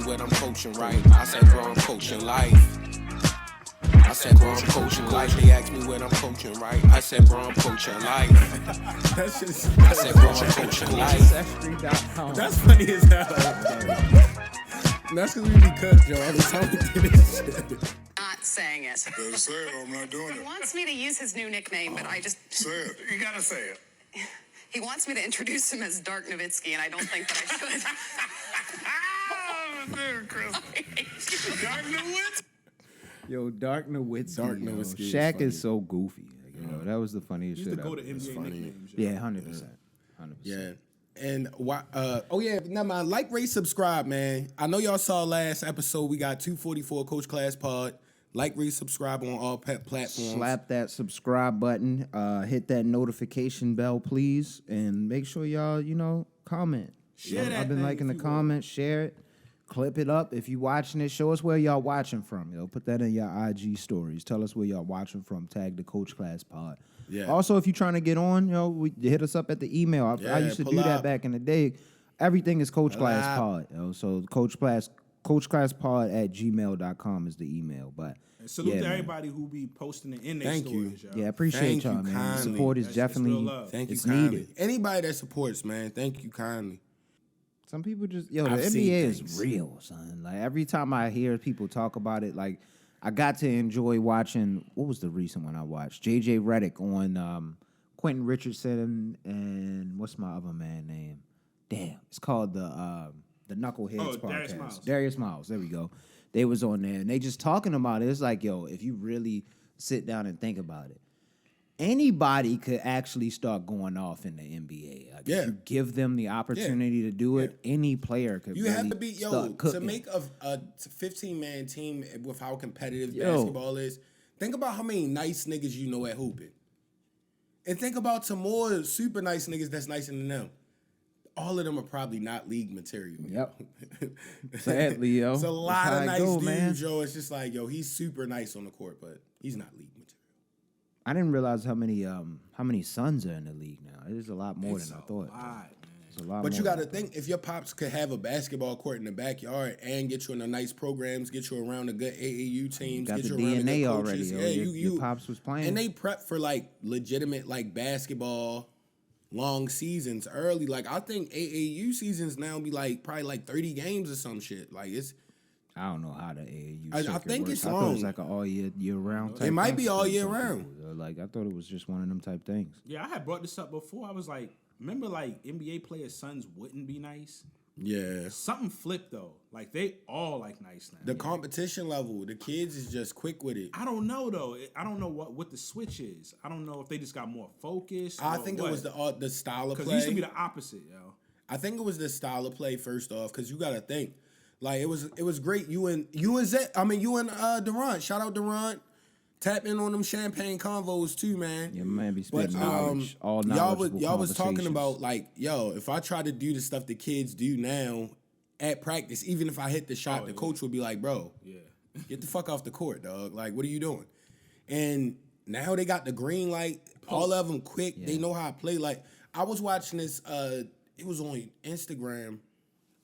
me what I'm coaching, right? I said, bro, I'm coaching life. I said, bro, I'm coaching life. They asked me what I'm coaching, right? I said, bro, I'm coaching life. That's just. I said, bro, I'm coaching life. That's funny as hell. That's because we be cooked, Joe. Every time we do this shit. Not saying it. Better say it or I'm not doing He it. wants me to use his new nickname, but I just... Say it. You gotta say it. He wants me to introduce him as Dark Nowitzki, and I don't think that I should. There, Chris. Dark Nowitzki. Yo, Dark Nowitzki. Dark Nowitzki is Shaq funny. is so goofy. Like, you know, that was the funniest Used shit to go ever. to NBA funny. nicknames. Yeah, 100%. 100%. Yeah. And why? Oh yeah, never mind. Like, rate, subscribe, man. I know y'all saw last episode. We got 244 Coach Class Pod. Like, rate, subscribe on all platforms. Slap that subscribe button. Hit that notification bell, please, and make sure y'all, comment. Share that I've been thing liking the if you comments. Share it. Clip it up. If you watching it, show us where y'all watching from. Put that in your IG stories. Tell us where y'all watching from. Tag the Coach Class Pod. Yeah. Also, if you're trying to get on, hit us up at the email. I used to pull do that up. back in the day. Everything is Coach Pull Class up. Pod. So coachclasspod@gmail.com is the email. But And salute yeah, to man. everybody who be posting it in their Thank you. stories, y'all. Yeah, appreciate Thank y'all, you man. kindly. Support is That's definitely real love. Thank you it's kindly. needed. Anybody that supports, man, thank you kindly. Some people just the I've seen NBA is things. real, son. Like every time I hear people talk about it, like I got to enjoy watching. What was the recent one I watched? JJ Redick on Quentin Richardson and what's my other man name? Damn, it's called the Knuckleheads Darius podcast. Miles. Darius Miles. There we go. They was on there and they just talking about it. It's like, yo, if you really sit down and think about it, anybody could actually start going off in the NBA. Like Yeah. if you give them the opportunity to do it, any player could You really have to be, start to cooking. make a 15-man team with how competitive Yo. basketball is. Think about how many nice niggas you know at hooping. And think about some more super nice niggas that's nicer than them. All of them are probably not league material. Yep. Sadly, yo. It's a lot That's of how it nice go, dudes, man. yo. It's just like, yo, he's super nice on the court, but he's not league material. I didn't realize how many sons are in the league now. It is a lot more than I thought. It's a lot But more you got to than I think, if your pops could have a basketball court in the backyard and get you in the nice programs, get you around the good AAU teams, got get the you around the DNA good already, coaches. yo. Yeah, Your pops was playing. And they prep for like legitimate like basketball long seasons early. Like I think AAU seasons now be like probably like 30 games or some shit. Like it's I don't know how the AAU I circuit think works. it's I thought it was long. like an all year round type It might thing be all for year some round. people. Like I thought it was just one of them type things. Yeah, I had brought this up before. I was like, remember like NBA players' sons wouldn't be nice? yeah. Something flipped though. Like they all like nice now. The competition level, the kids is just quick with it. I don't know though. I don't know what the switch is. I don't know if they just got more focused. I or think what. it was the style of Because play. it used to be the opposite, yo. I think it was the style of play first off, because you gotta think, like it was great. You and Durant. Shout out Durant. Tap in on them champagne convos too, man. Yeah, man, be But spitting knowledge, all knowledgeable y'all was talking conversations. about like, yo, if I try to do the stuff the kids do now at practice, even if I hit the shot, the coach would be like, bro, Yeah. get the fuck off the court, dog. Like, what are you doing? And now they got the green light. All of them quick. They know how to play. Like, I was watching this. It was on Instagram.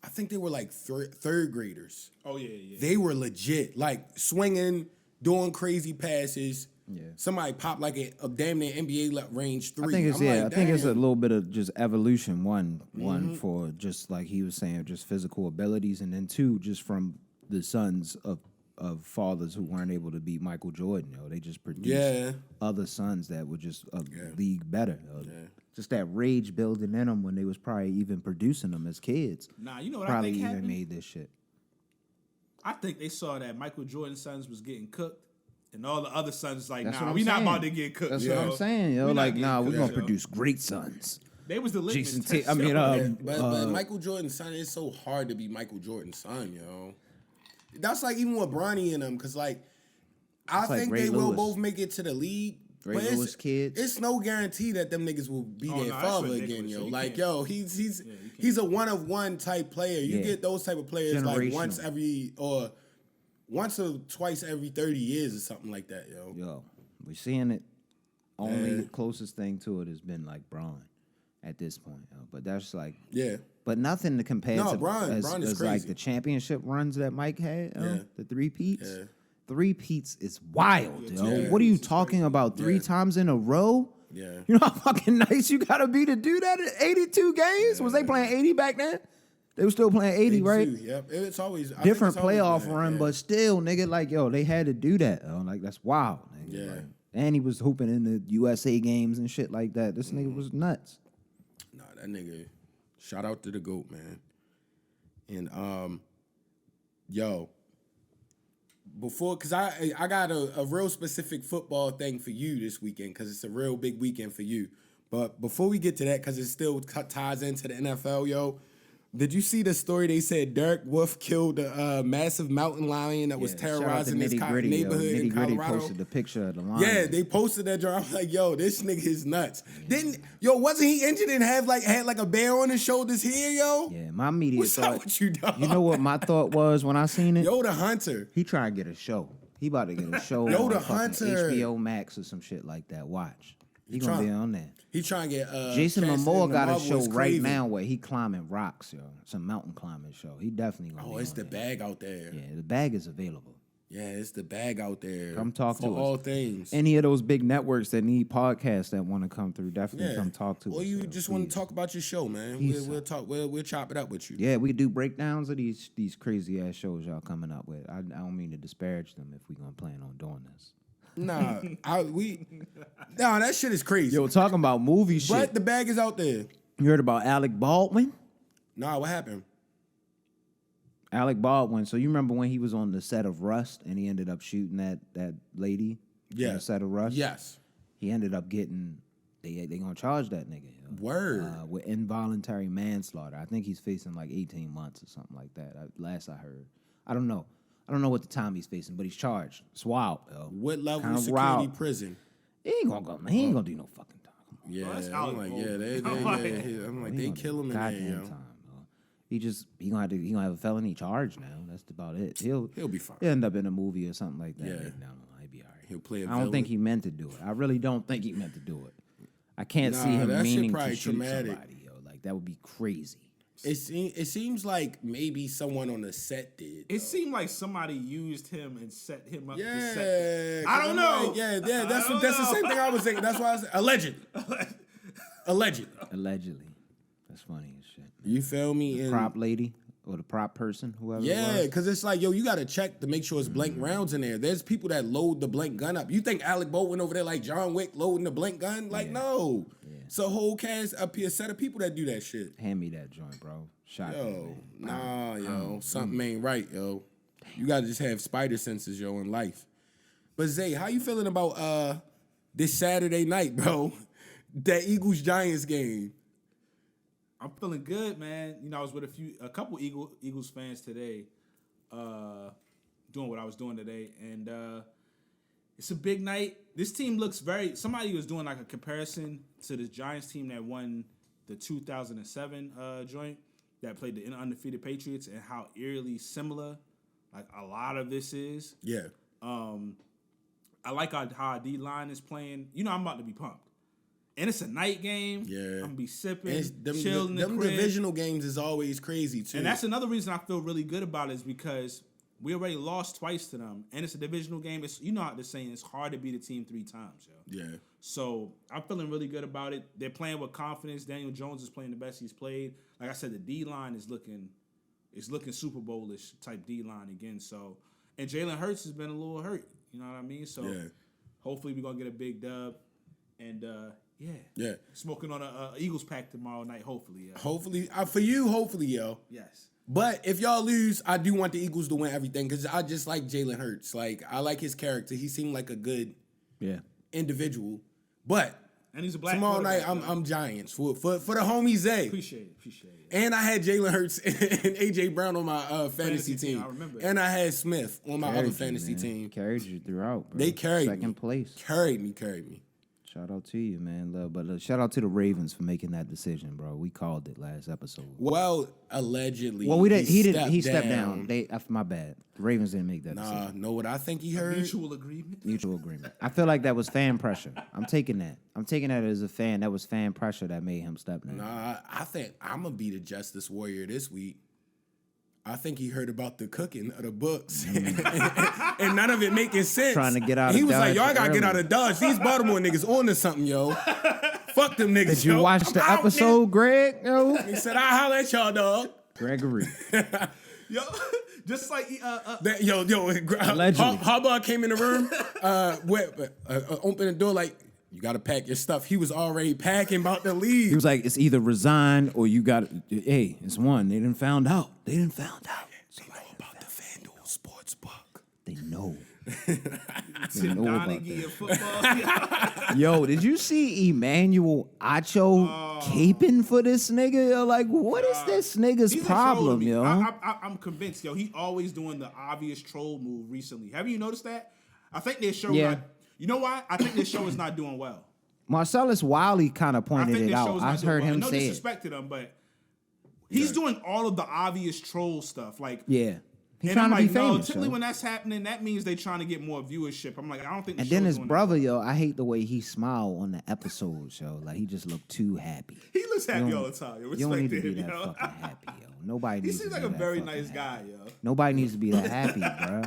I think they were like third graders. Oh yeah. They were legit, like swinging, doing crazy passes. Yeah. Somebody popped like a damn near NBA range three. I think it's I'm like, I think it's a damn. little bit of just evolution. One Mm-hmm. for just like he was saying, just physical abilities, and then two, just from the sons of fathers who weren't able to beat Michael Jordan. They just produced other sons that were just a league better. Just that rage building in them when they was probably even producing them as kids. Nah, you know what Probably I think even happened? made this shit. I think they saw that Michael Jordan's sons was getting cooked, and all the other sons like, That's what nah, I'm we not saying. about to get cooked. That's yo. what I'm saying, yo. We not Like, getting nah, we're cooked, gonna yo. produce great sons. They was the litmus Jason test, Tatum. I mean, yo. But Michael Jordan's son, it's so hard to be Michael Jordan's son, yo. That's like even with Bronny and them, because like I It's like think Ray they will Lewis. both make it to the league. Ray but Lewis kids. It's no guarantee that them niggas will be Oh, their no, that's father ridiculous. again, yo. You Like, can't. yo, he's a one of one type player. You Yeah. get those type of players like Generational. once or twice every 30 years or something like that, yo. Yo, we're seeing it. Only the closest thing to it has been like Braun. at this point. But that's like, Yeah. but nothing to compare No, to Bron is as like crazy. the championship runs that Mike had. Yeah. The three-peats. Yeah. Three-peats is wild, yo. Yeah. What are you talking about? Three Yeah. times in a row? Yeah. You know how fucking nice you gotta be to do that in 82 games? Was they playing 80 back then? They were still playing 80, right? Yep. It's always I think Different it's always playoff been that, run, yeah. but still, nigga, like, yo, they had to do that. Yo. Like, that's wild, nigga. Yeah. Like, and he was hooping in the USA games and shit like that. This nigga was nuts. Nah, that nigga. Shout out to the GOAT, man. And yo, before, cause I got a real specific football thing for you this weekend, cause it's a real big weekend for you. But before we get to that, cause it still ties into the NFL, yo. Did you see the story? They said Derek Wolf killed a massive mountain lion that was terrorizing his neighborhood in Colorado. Posted the picture of the lion. Yeah, they posted that. I'm like, yo, this nigga is nuts. Wasn't he injured and had like a bear on his shoulders here, yo? Yeah, my media What's thought. up with you, dog? You know what my thought was when I seen it? Yo, the hunter. He trying to get a show. He about to get a show Yo, on the fucking hunter. HBO Max or some shit like that. Watch. He gonna trying- be on there. He trying to get Jason cast in Momoa the got a Marvelous show right Craven. now where he climbing rocks, yo. It's a mountain climbing show. He definitely gonna Oh, be it's on the there. bag out there. Yeah, the bag is available. Yeah, it's the bag out there. Come talk for to us. all things. Any of those big networks that need podcasts that want to come through, definitely come talk to us. Or you yo, just want please. to talk about your show, man. Peace We'll talk. We'll chop it up with you. Yeah, we could do breakdowns of these crazy ass shows y'all coming up with. I don't mean to disparage them if we gonna plan on doing this. Nah, that shit is crazy. Yo, talking about movie shit. But the bag is out there. You heard about Alec Baldwin? Nah, what happened? Alec Baldwin. So you remember when he was on the set of Rust and he ended up shooting that lady on Yeah. the set of Rust? Yes. He ended up getting they gonna charge that nigga. Yo. Word. With involuntary manslaughter. I think he's facing like 18 months or something like that. Last I heard. I don't know what the time he's facing, but he's charged. It's wild, yo. What level Kinda of security wild. prison? He ain't gonna do no fucking time. Yeah, that's I'm Alec like, Baldwin. I'm like, He they gonna kill do him in there, goddamn yo. time, yo. He gonna have a felony charge now. That's about it. He'll be fine. He'll end up in a movie or something like that. Yeah. No, he'll be all right. He'll play a I don't think villain. he meant to do it. I really don't think he meant to do it. I can't see him that shit meaning to probably shoot traumatic. somebody, yo. Like that would be crazy. It seems like maybe someone on the set did. It seemed like somebody used him and set him up. To Yeah, set. 'cause I don't I'm know. like, yeah, that's don't the know. same thing I was thinking. That's why I said allegedly. Allegedly. That's funny as shit. You feel me? And Prop lady or the prop person, whoever. yeah, it was. because it's like, yo, you got to check to make sure it's blank rounds in there. There's people that load the blank gun up. You think Alec Baldwin over there like John Wick loading the blank gun? Like, no. It's a whole cast up here, set of people that do that shit. Hand me that joint, bro. Shot Yo, me, man. nah, yo, something ain't right, yo. You gotta just have spider senses, yo, in life. But Zay, how you feeling about this Saturday night, bro? That Eagles Giants game. I'm feeling good, man. You know, I was with a couple Eagles fans today, doing what I was doing today, and it's a big night. This team looks somebody was doing like a comparison to the Giants team that won the 2007 joint that played the undefeated Patriots, and how eerily similar like a lot of this is. Yeah. I like how our D-line is playing. You know, I'm about to be pumped. And it's a night game. Yeah. I'm going to be sipping, And chill in the them crib. divisional games is always crazy, too. And that's another reason I feel really good about it is because we already lost twice to them. And it's a divisional game. It's, you know how they're saying it's hard to beat a team 3 times, yo. Yeah. So I'm feeling really good about it. They're playing with confidence. Daniel Jones is playing the best he's played. Like I said, the D-line is looking Super Bowl-ish type D-line again. So, and Jalen Hurts has been a little hurt. You know what I mean? So hopefully we're going to get a big dub. And, yeah. Smoking on a Eagles pack tomorrow night, hopefully. Hopefully, for you, hopefully, yo. Yes. But if y'all lose, I do want the Eagles to win everything because I just like Jalen Hurts. Like, I like his character. He seemed like a good individual. But And he's a black tomorrow night, quarterback, I'm Giants for the homie Zay. Appreciate it. And I had Jalen Hurts and AJ Brown on my fantasy team. I remember. And I had Smith on my other fantasy man. team. Carried you throughout, bro. They carried me. Second place. Carried me. Shout out to you, man. But shout out to the Ravens for making that decision, bro. We called it last episode. Well, allegedly. Well, we didn't. He stepped stepped down. My bad. The Ravens didn't make that decision. Know what I think he heard? Mutual agreement. Mutual agreement. I feel like that was fan pressure. I'm taking that. I'm taking that as a fan. That was fan pressure that made him step down. Nah, I think I'm gonna be the Justice Warrior this week. I think he heard about the cooking of the books and none of it making sense. Trying to get out He of was like, Dodge yo, I gotta get early. out of Dodge. These Baltimore niggas on to something, yo. Fuck them niggas, Did you yo. watch the I'm out, episode, Greg? Yo, nigga. He said, I'll holler at y'all, dog. Gregory. Yo, just like Yo, Allegedly. Harbaugh came in the room, opened the door like, you gotta pack your stuff. He was already packing, about to leave. He was like, it's either resign or you got. Hey, it's one. They didn't found out. They know about the FanDuel Sportsbook. They know. Tim know about Donaghy in football. Yo, did you see Emmanuel Acho caping for this nigga? Yo, like, what is this nigga's He's a problem, troll to me. yo? I'm convinced, yo. He's always doing the obvious troll move recently. Have you noticed that? I think this show. Yeah. You know why? I think this show is not doing well. Marcellus Wiley kind of I pointed think it this out. show's I not doing heard well. him No say it. disrespect to them, but he's doing all of the obvious troll stuff. Like, Yeah. He's and trying I'm to like, be famous. typically yo. when that's happening, that means they're trying to get more viewership. I'm like, I don't think. The And then show's his doing brother, yo, I hate the way he smiled on the episodes, yo. Like, he just looked too happy. that. He looks happy You all don't- the time. Yo. You don't need to Respect be him, that yo. fucking happy, yo. Nobody He needs seems to like be a that very fucking nice guy, yo. Nobody needs to be that happy, bro.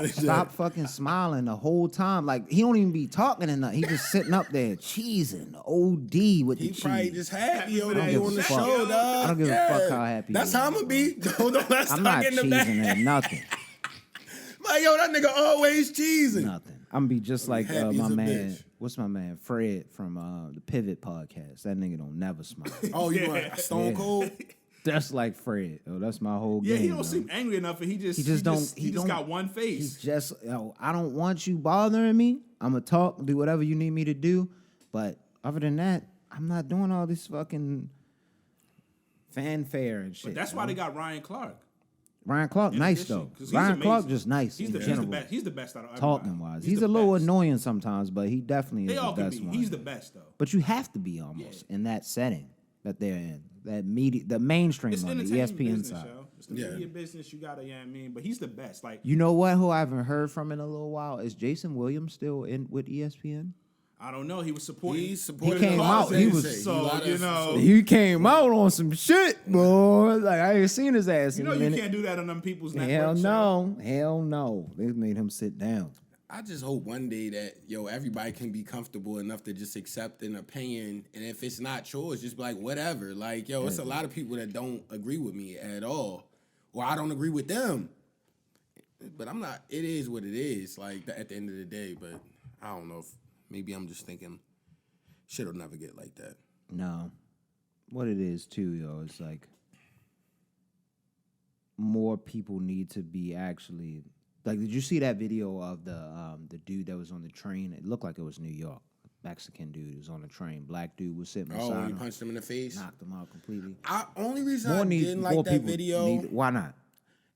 Stop fucking smiling the whole time. Like, he don't even be talking and nothing. He just sitting up there cheesing OD with the He cheese. probably just happy over I don't there give on a the fuck. show, dog. I don't give a fuck how happy That's he how is, I'm gonna be. Don't let's I'm not not get in the cheesing back. at nothing. Like, yo, that nigga always cheesing. Nothing. I'm gonna be just like happy my as a man. bitch. What's my man? Fred from the Pivot podcast. That nigga don't never smile. Oh, you want Stone Yeah. Cold? That's like Fred. Oh, that's my whole game. Yeah, he don't yo. seem angry enough, and he just don't- got one He's face. just, yo, I don't want you bothering me. I'm gonna talk, do whatever you need me to do. But other than that, I'm not doing all this fucking fanfare and shit. But that's why they got Ryan Clark. Ryan Clark, in nice addition, though. 'cause he's Ryan Clark amazing. just nice He's in the general. best. He's the best out of everybody. Talking wise, he's the a little best. annoying sometimes, but he definitely They is all the can best be. one. He's the best though. But you have to be almost in that setting that they're in, that media, the mainstream It's one, the entertainment ESPN business, side. yo. It's the Yeah. media business. You gotta, yeah, I mean, but he's the best. Like, You know what? Who I haven't heard from in a little while is Jason Williams still in with ESPN. I don't know. He was supporting. He supported He came the out, cause, he they was- say. So, Lot of- you know- He came out on some shit, boy. Like I ain't seen his ass You in know, a you minute. can't do that on them people's networks. Hell yo. no, hell no. They made him sit down. I just hope one day that, yo, everybody can be comfortable enough to just accept an opinion. And if it's not yours, just be like, whatever. Like, yo, it's a lot of people that don't agree with me at all. Or I don't agree with them. But I'm not, it is what it is, like, at the end of the day. But I don't know if, maybe I'm just thinking, shit'll never get like that. No. What it is too, yo, it's like more people need to be actually like, did you see that video of the dude that was on the train? It looked like it was New York. Mexican dude was on the train. Black dude was sitting beside Oh, he him. punched him in the face? Knocked him out completely. Only reason I didn't like that people video why not?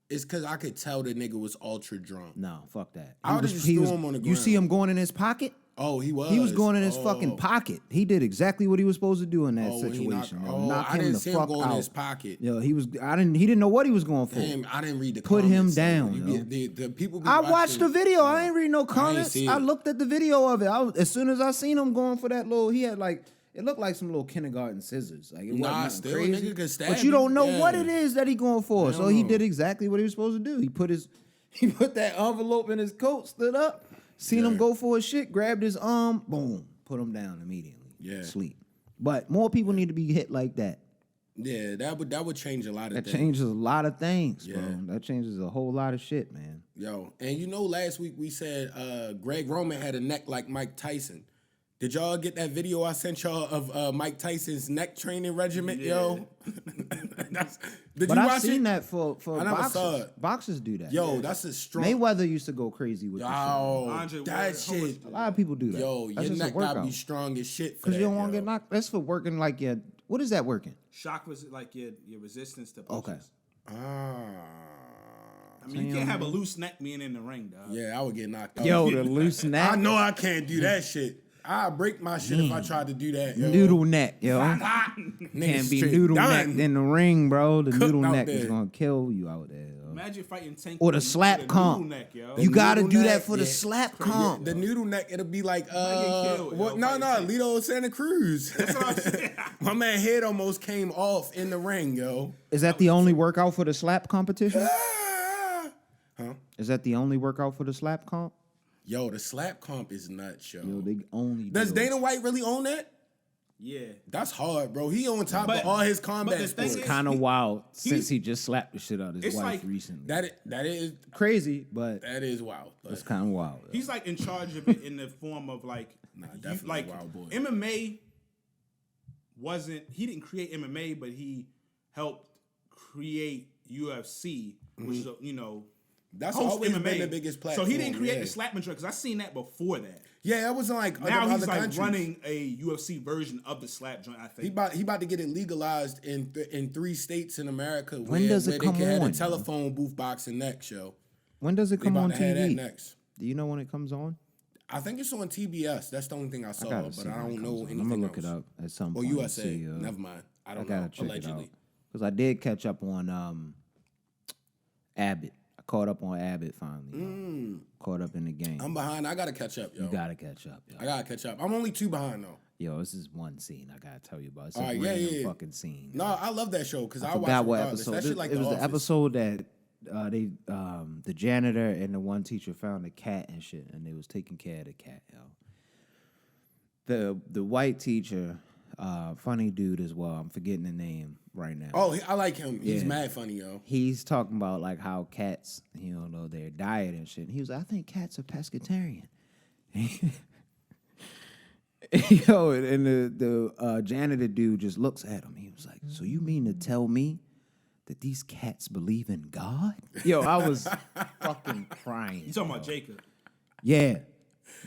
is because I could tell the nigga was ultra drunk. No, fuck that. I would've just threw him on the You see ground. him going in his pocket? Oh, he was? He was going in his Oh. fucking pocket. He did exactly what he was supposed to do in that Oh, when he situation. knocked- yo. oh, Knock I him didn't the see him fuck go out. in his pocket. Yo, he didn't know what he was going for. Damn, I didn't read the Put him comments. down, You yo. get- the people be I watched the watching- video. I ain't read no comments. see I it. looked at the video of it. As soon as I seen him going for that little, he had like, it looked like some little kindergarten scissors. Like it wasn't Nah, nothing still, crazy. nigga could stab But you you. don't know Yeah. what it is that he going for. I So don't he know. did exactly what he was supposed to do. He put that envelope in his coat, stood up, seen him Yeah. go for his shit, grabbed his arm, boom, put him down immediately. Yeah. Sleep. But more people need to be hit like that. Yeah, that would change a lot of That things. changes a lot of things, Yeah. bro. That changes a whole lot of shit, man. Yo, and you know, last week we said Greg Roman had a neck like Mike Tyson. Did y'all get that video I sent y'all of Mike Tyson's neck training regiment, yo? Did But you I've watch seen it? that for I never boxers. saw it. Boxers do that. Yo, that's a strong. Mayweather used to go crazy with this shit. Yo, Andre that Ward, shit. A lot of people do that. Yo, That's your just a neck gotta workout. be strong as shit for Because that. you don't want to yo. get knocked. That's for working like your. What is that working? Shock was like your resistance to punches. Okay. I mean, you can't have a loose neck being in the ring, dog. Yeah, I would get knocked out. Yo, the loose neck. I know I can't do that shit. I break my shit if I tried to do that. Yo. Noodle neck, yo. Nigga Can't be straight noodle done. neck in the ring, bro. The Cooked noodle out neck is there. gonna kill you out there. Yo. Imagine fighting Tank Or the with a slap noodle comp. neck, yo. You gotta noodle do neck, that for the yeah. slap comp. The noodle neck, it'll be like, get killed, yo, no, fighting Lito Santa Cruz. That's what I'm saying. My man head almost came off in the ring, yo. Is that the only workout for the slap competition? Huh? Is that the only workout for the slap comp? Yo, the slap comp is nuts, yo. Yo, they only Does do Dana White really own that? Yeah. That's hard, bro. He on top But- of all his but combat the thing sports. is- kind of wild He's- since he just slapped the shit out of his It's wife like- recently. That is Crazy, but wild. But it's kind of wild. yo. He's like in charge of it in the form of like, definitely like wild boy. MMA he didn't create MMA, but he helped create UFC, which is, that's host always MMA. been the biggest platform. So he didn't create yeah. the slap because I seen that before that. Yeah, that wasn't like Now other he's like countries. running a UFC version of the slap joint. I think He about to get it legalized in 3 states in America. When does it where come they can have on? a telephone booth boxing next show. When does it They come about on to have that TV? next. Do you know when it comes on? I think it's on TBS. That's the only thing I saw, gotta but see I when it don't know comes on. anything I'm gonna else. look it up at some Or point. and USA. see, Never mind. I I don't gotta know. check Allegedly. it out because I did catch up on Abbott. I caught up on Abbott finally. Caught up in the game. I'm behind. I gotta catch up, yo. You gotta catch up, yo. I gotta catch up. I'm only 2 behind though. Yo, this is one scene I gotta tell you about. It's a All right, yeah, random yeah. fucking scene. No, I love that show because I, watch forgot it what regardless. episode. That shit like it was The the Office. episode that the janitor and the one teacher found a cat and shit, and they was taking care of the cat. Yo, the white teacher, funny dude as well. I'm forgetting the name right now. Oh, I like him. He's Yeah. mad funny, yo. He's talking about like how cats, their diet and shit. And he was like, I think cats are pescatarian. Yo, and the janitor dude just looks at him. He was like, so you mean to tell me that these cats believe in God? Yo, I was fucking crying. you talking about Jacob. Yeah.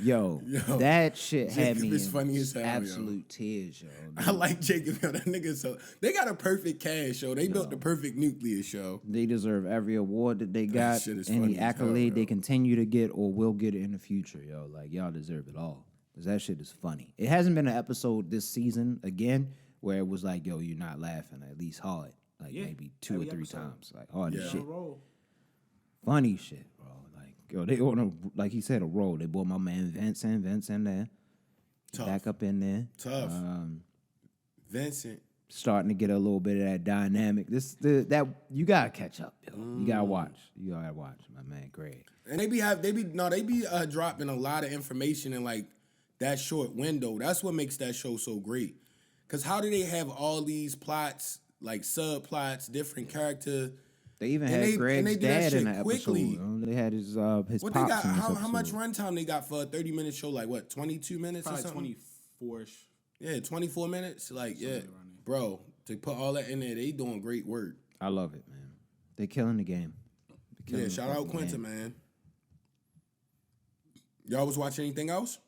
Yo, that shit had Jacob me is in funny as hell, yo. absolute tears, yo. I like Jacob. Yo, that nigga. So they got a perfect cast show. They built the perfect nuclear show. They deserve every award that they got, shit is any funny as hell, accolade they yo. continue to get or will get in the future, yo. Like, y'all deserve it all. Because that shit is funny. It hasn't been an episode this season, again, where it was like, yo, you're not laughing, at least hard. Like, Yeah, maybe 2 or every 3 episode. times. Like, hard as Yeah. shit. Roll. Funny shit, bro. Like, yo, they on a, like he said, a roll. They brought my man Vince in there. Tough. Back up in there. Tough. Vincent. Starting to get a little bit of that dynamic. That you gotta catch up, yo. You gotta watch. You gotta watch, my man. Great. And they be dropping a lot of information in like that short window. That's what makes that show so great. Cause how do they have all these plots, like subplots, different characters? They even And had they Greg's do that dad in shit the quickly. episode. They had his What pops they got? in this How much episode. runtime they got for a 30-minute show? Like what, 22 minutes or Probably something? 24ish. Yeah, 24 minutes. Like bro, to put all that in there, they doing great work. I love it, man. They killing the game. They killing Yeah, the shout out fucking Quinta, game. man. Y'all was watching anything else?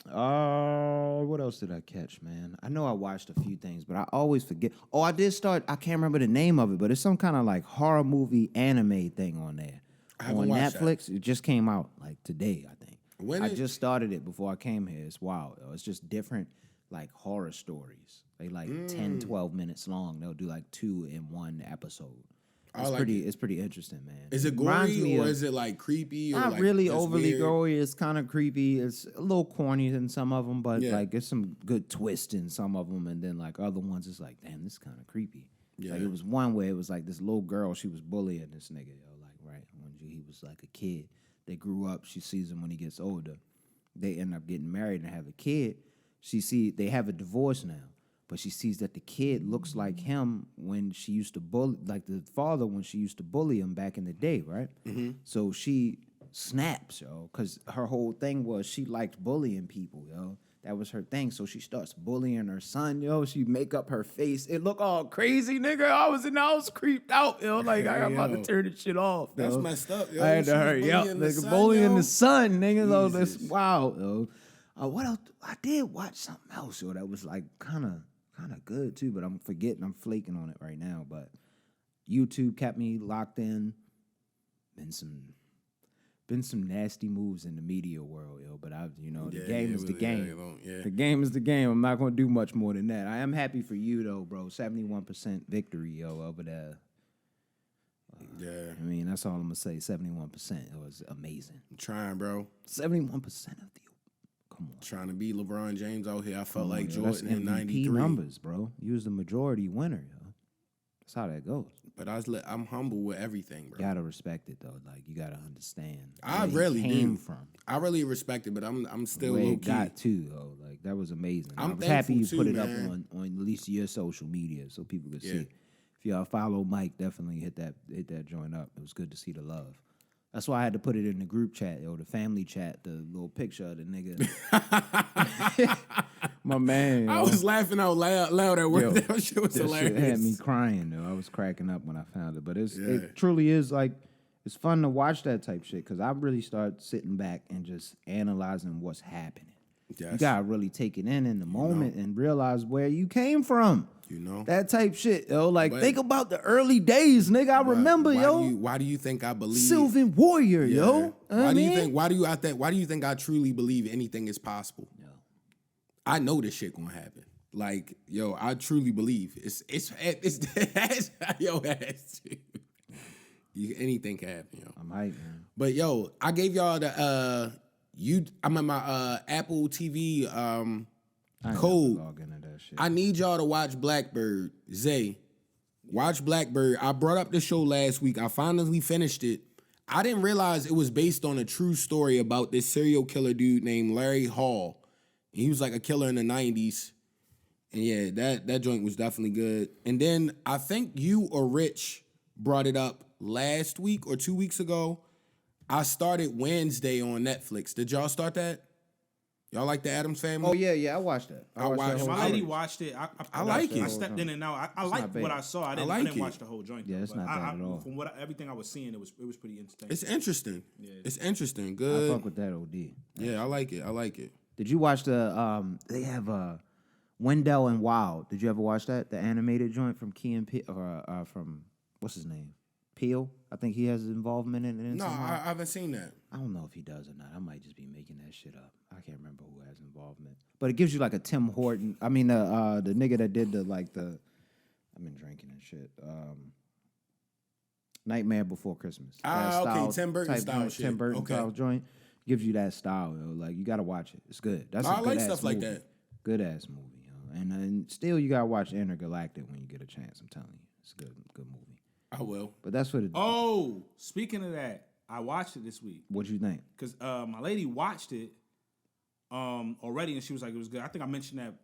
What else did I catch, man? I know I watched a few things, but I always forget. Oh, I did start. I can't remember the name of it, but it's some kind of like horror movie anime thing on there. I haven't On watched Netflix, it just came out like today, I think. I it- just started it before I came here. It's wild, though. It's just different like horror stories. They like 10, 12 minutes long. They'll do like 2 in one episode. It's like pretty. It's pretty interesting, man. Is it Reminds gory me or of- is it like creepy? Or Not like really just overly weird? gory. It's kind of creepy. It's a little corny in some of them, but Yeah. like there's some good twist in some of them, and then like other ones, it's like, damn, this is kind of creepy. Like Yeah. it was one where it was like this little girl, she was bullying this nigga, yo, like right when he was like a kid. They grew up. She sees him when he gets older. They end up getting married and have a kid. They have a divorce now. But she sees that the kid looks like him when she used to bully, like the father when she used to bully him back in the day, right? So she snaps, yo, because her whole thing was she liked bullying people, yo. That was her thing. So she starts bullying her son, yo. She make up her face. It look all crazy, nigga. I was creeped out, yo. Like I'm about to Yo. turn this shit off, yo. That's messed up, yo. I had She to was hurry up, bullying the nigga. son, Bullying yo. the son, nigga. Though that's Jesus. wild, yo. What else? I did watch something else, yo. That was like kind of good too, but I'm forgetting. I'm flaking on it right now. But YouTube kept me locked in. Been some been some nasty moves in the media world, yo. But the game is the really, game. yeah. The game is the game. I'm not gonna do much more than that. I am happy for you though, bro. 71% victory, yo, over there. Yeah. I mean, that's all I'm gonna say. 71%. It was amazing. I'm trying, bro. 71% of the. Come on. Trying to beat LeBron James out here. I felt like Yo, that's Jordan in MVP 93. numbers, bro. You was the majority winner, yo. That's how that goes. But I'm humble with everything, bro. You gotta respect it though. Like you gotta understand. I where really it came do. from. I really respect it, but I'm still Where low it key. got to though. Like that was amazing. I'm I was happy you thankful put too, it up man. on at least your social media so people could Yeah. see. If y'all follow Mike, definitely hit that joint up. It was good to see the love. That's why I had to put it in the group chat, the family chat, the little picture of the nigga. My man. I yo. was laughing out loud at work. Yo, That shit was that hilarious. shit had me crying though. I was cracking up when I found it. But Yeah. it truly is like it's fun to watch that type shit because I really start sitting back and just analyzing what's happening. You Yes. gotta really take it in the moment and realize where you came from. You know? That type shit, yo. Like But- think about the early days, nigga. I remember, Why do you think I believe? Sylvan Warrior, Yeah. yo. Why do you think? Why do you think I truly believe anything is possible? Yo. I know this shit gonna happen. Like, yo, I truly believe it's yo, that's anything can happen, yo. I'm hyped, man. But yo, I gave y'all the I'm in my Apple TV I ain't code. log into that shit. I need y'all to watch Blackbird. Zay, watch Blackbird. I brought up the show last week. I finally finished it. I didn't realize it was based on a true story about this serial killer dude named Larry Hall. He was like a killer in the 90s. And yeah, that joint was definitely good. And then I think you or Rich brought it up last week or 2 weeks ago. I started Wednesday on Netflix. Did y'all start that? Y'all like the Addams Family? Oh yeah, I watched that. I watched- that whole My lady shit. watched it. I like it. I stepped in and out. I liked not what bad. I saw. I didn't, like I didn't it. watch the whole joint. Yeah, though, it's but not bad at all. From everything I was seeing, it was pretty interesting. It's interesting. Yeah. It's interesting. I Good. fuck with that OD. Yeah, I like it. Did you watch the they have Wendell and Wild? Did you ever watch that? The animated joint from Key and Peele or from what's his name? Peele? I think he has involvement in it. No, somehow. I haven't seen that. I don't know if he does or not. I might just be making that shit up. I can't remember who has involvement. But it gives you like a Tim Horton. I mean the nigga that did the I've been drinking and shit. Nightmare Before Christmas. Ah, That okay, style Tim Burton type style joint, shit. Tim Burton Okay. style joint. Gives you that style, yo. Like you gotta watch it. It's good. That's I a like good-ass stuff like movie. that. Good ass movie, yo. And still you gotta watch Intergalactic when you get a chance. I'm telling you, it's a good movie. I will. But that's what it. Oh, speaking of that, I watched it this week What you think? because my lady watched it already, and she was like, it was good. I think I mentioned that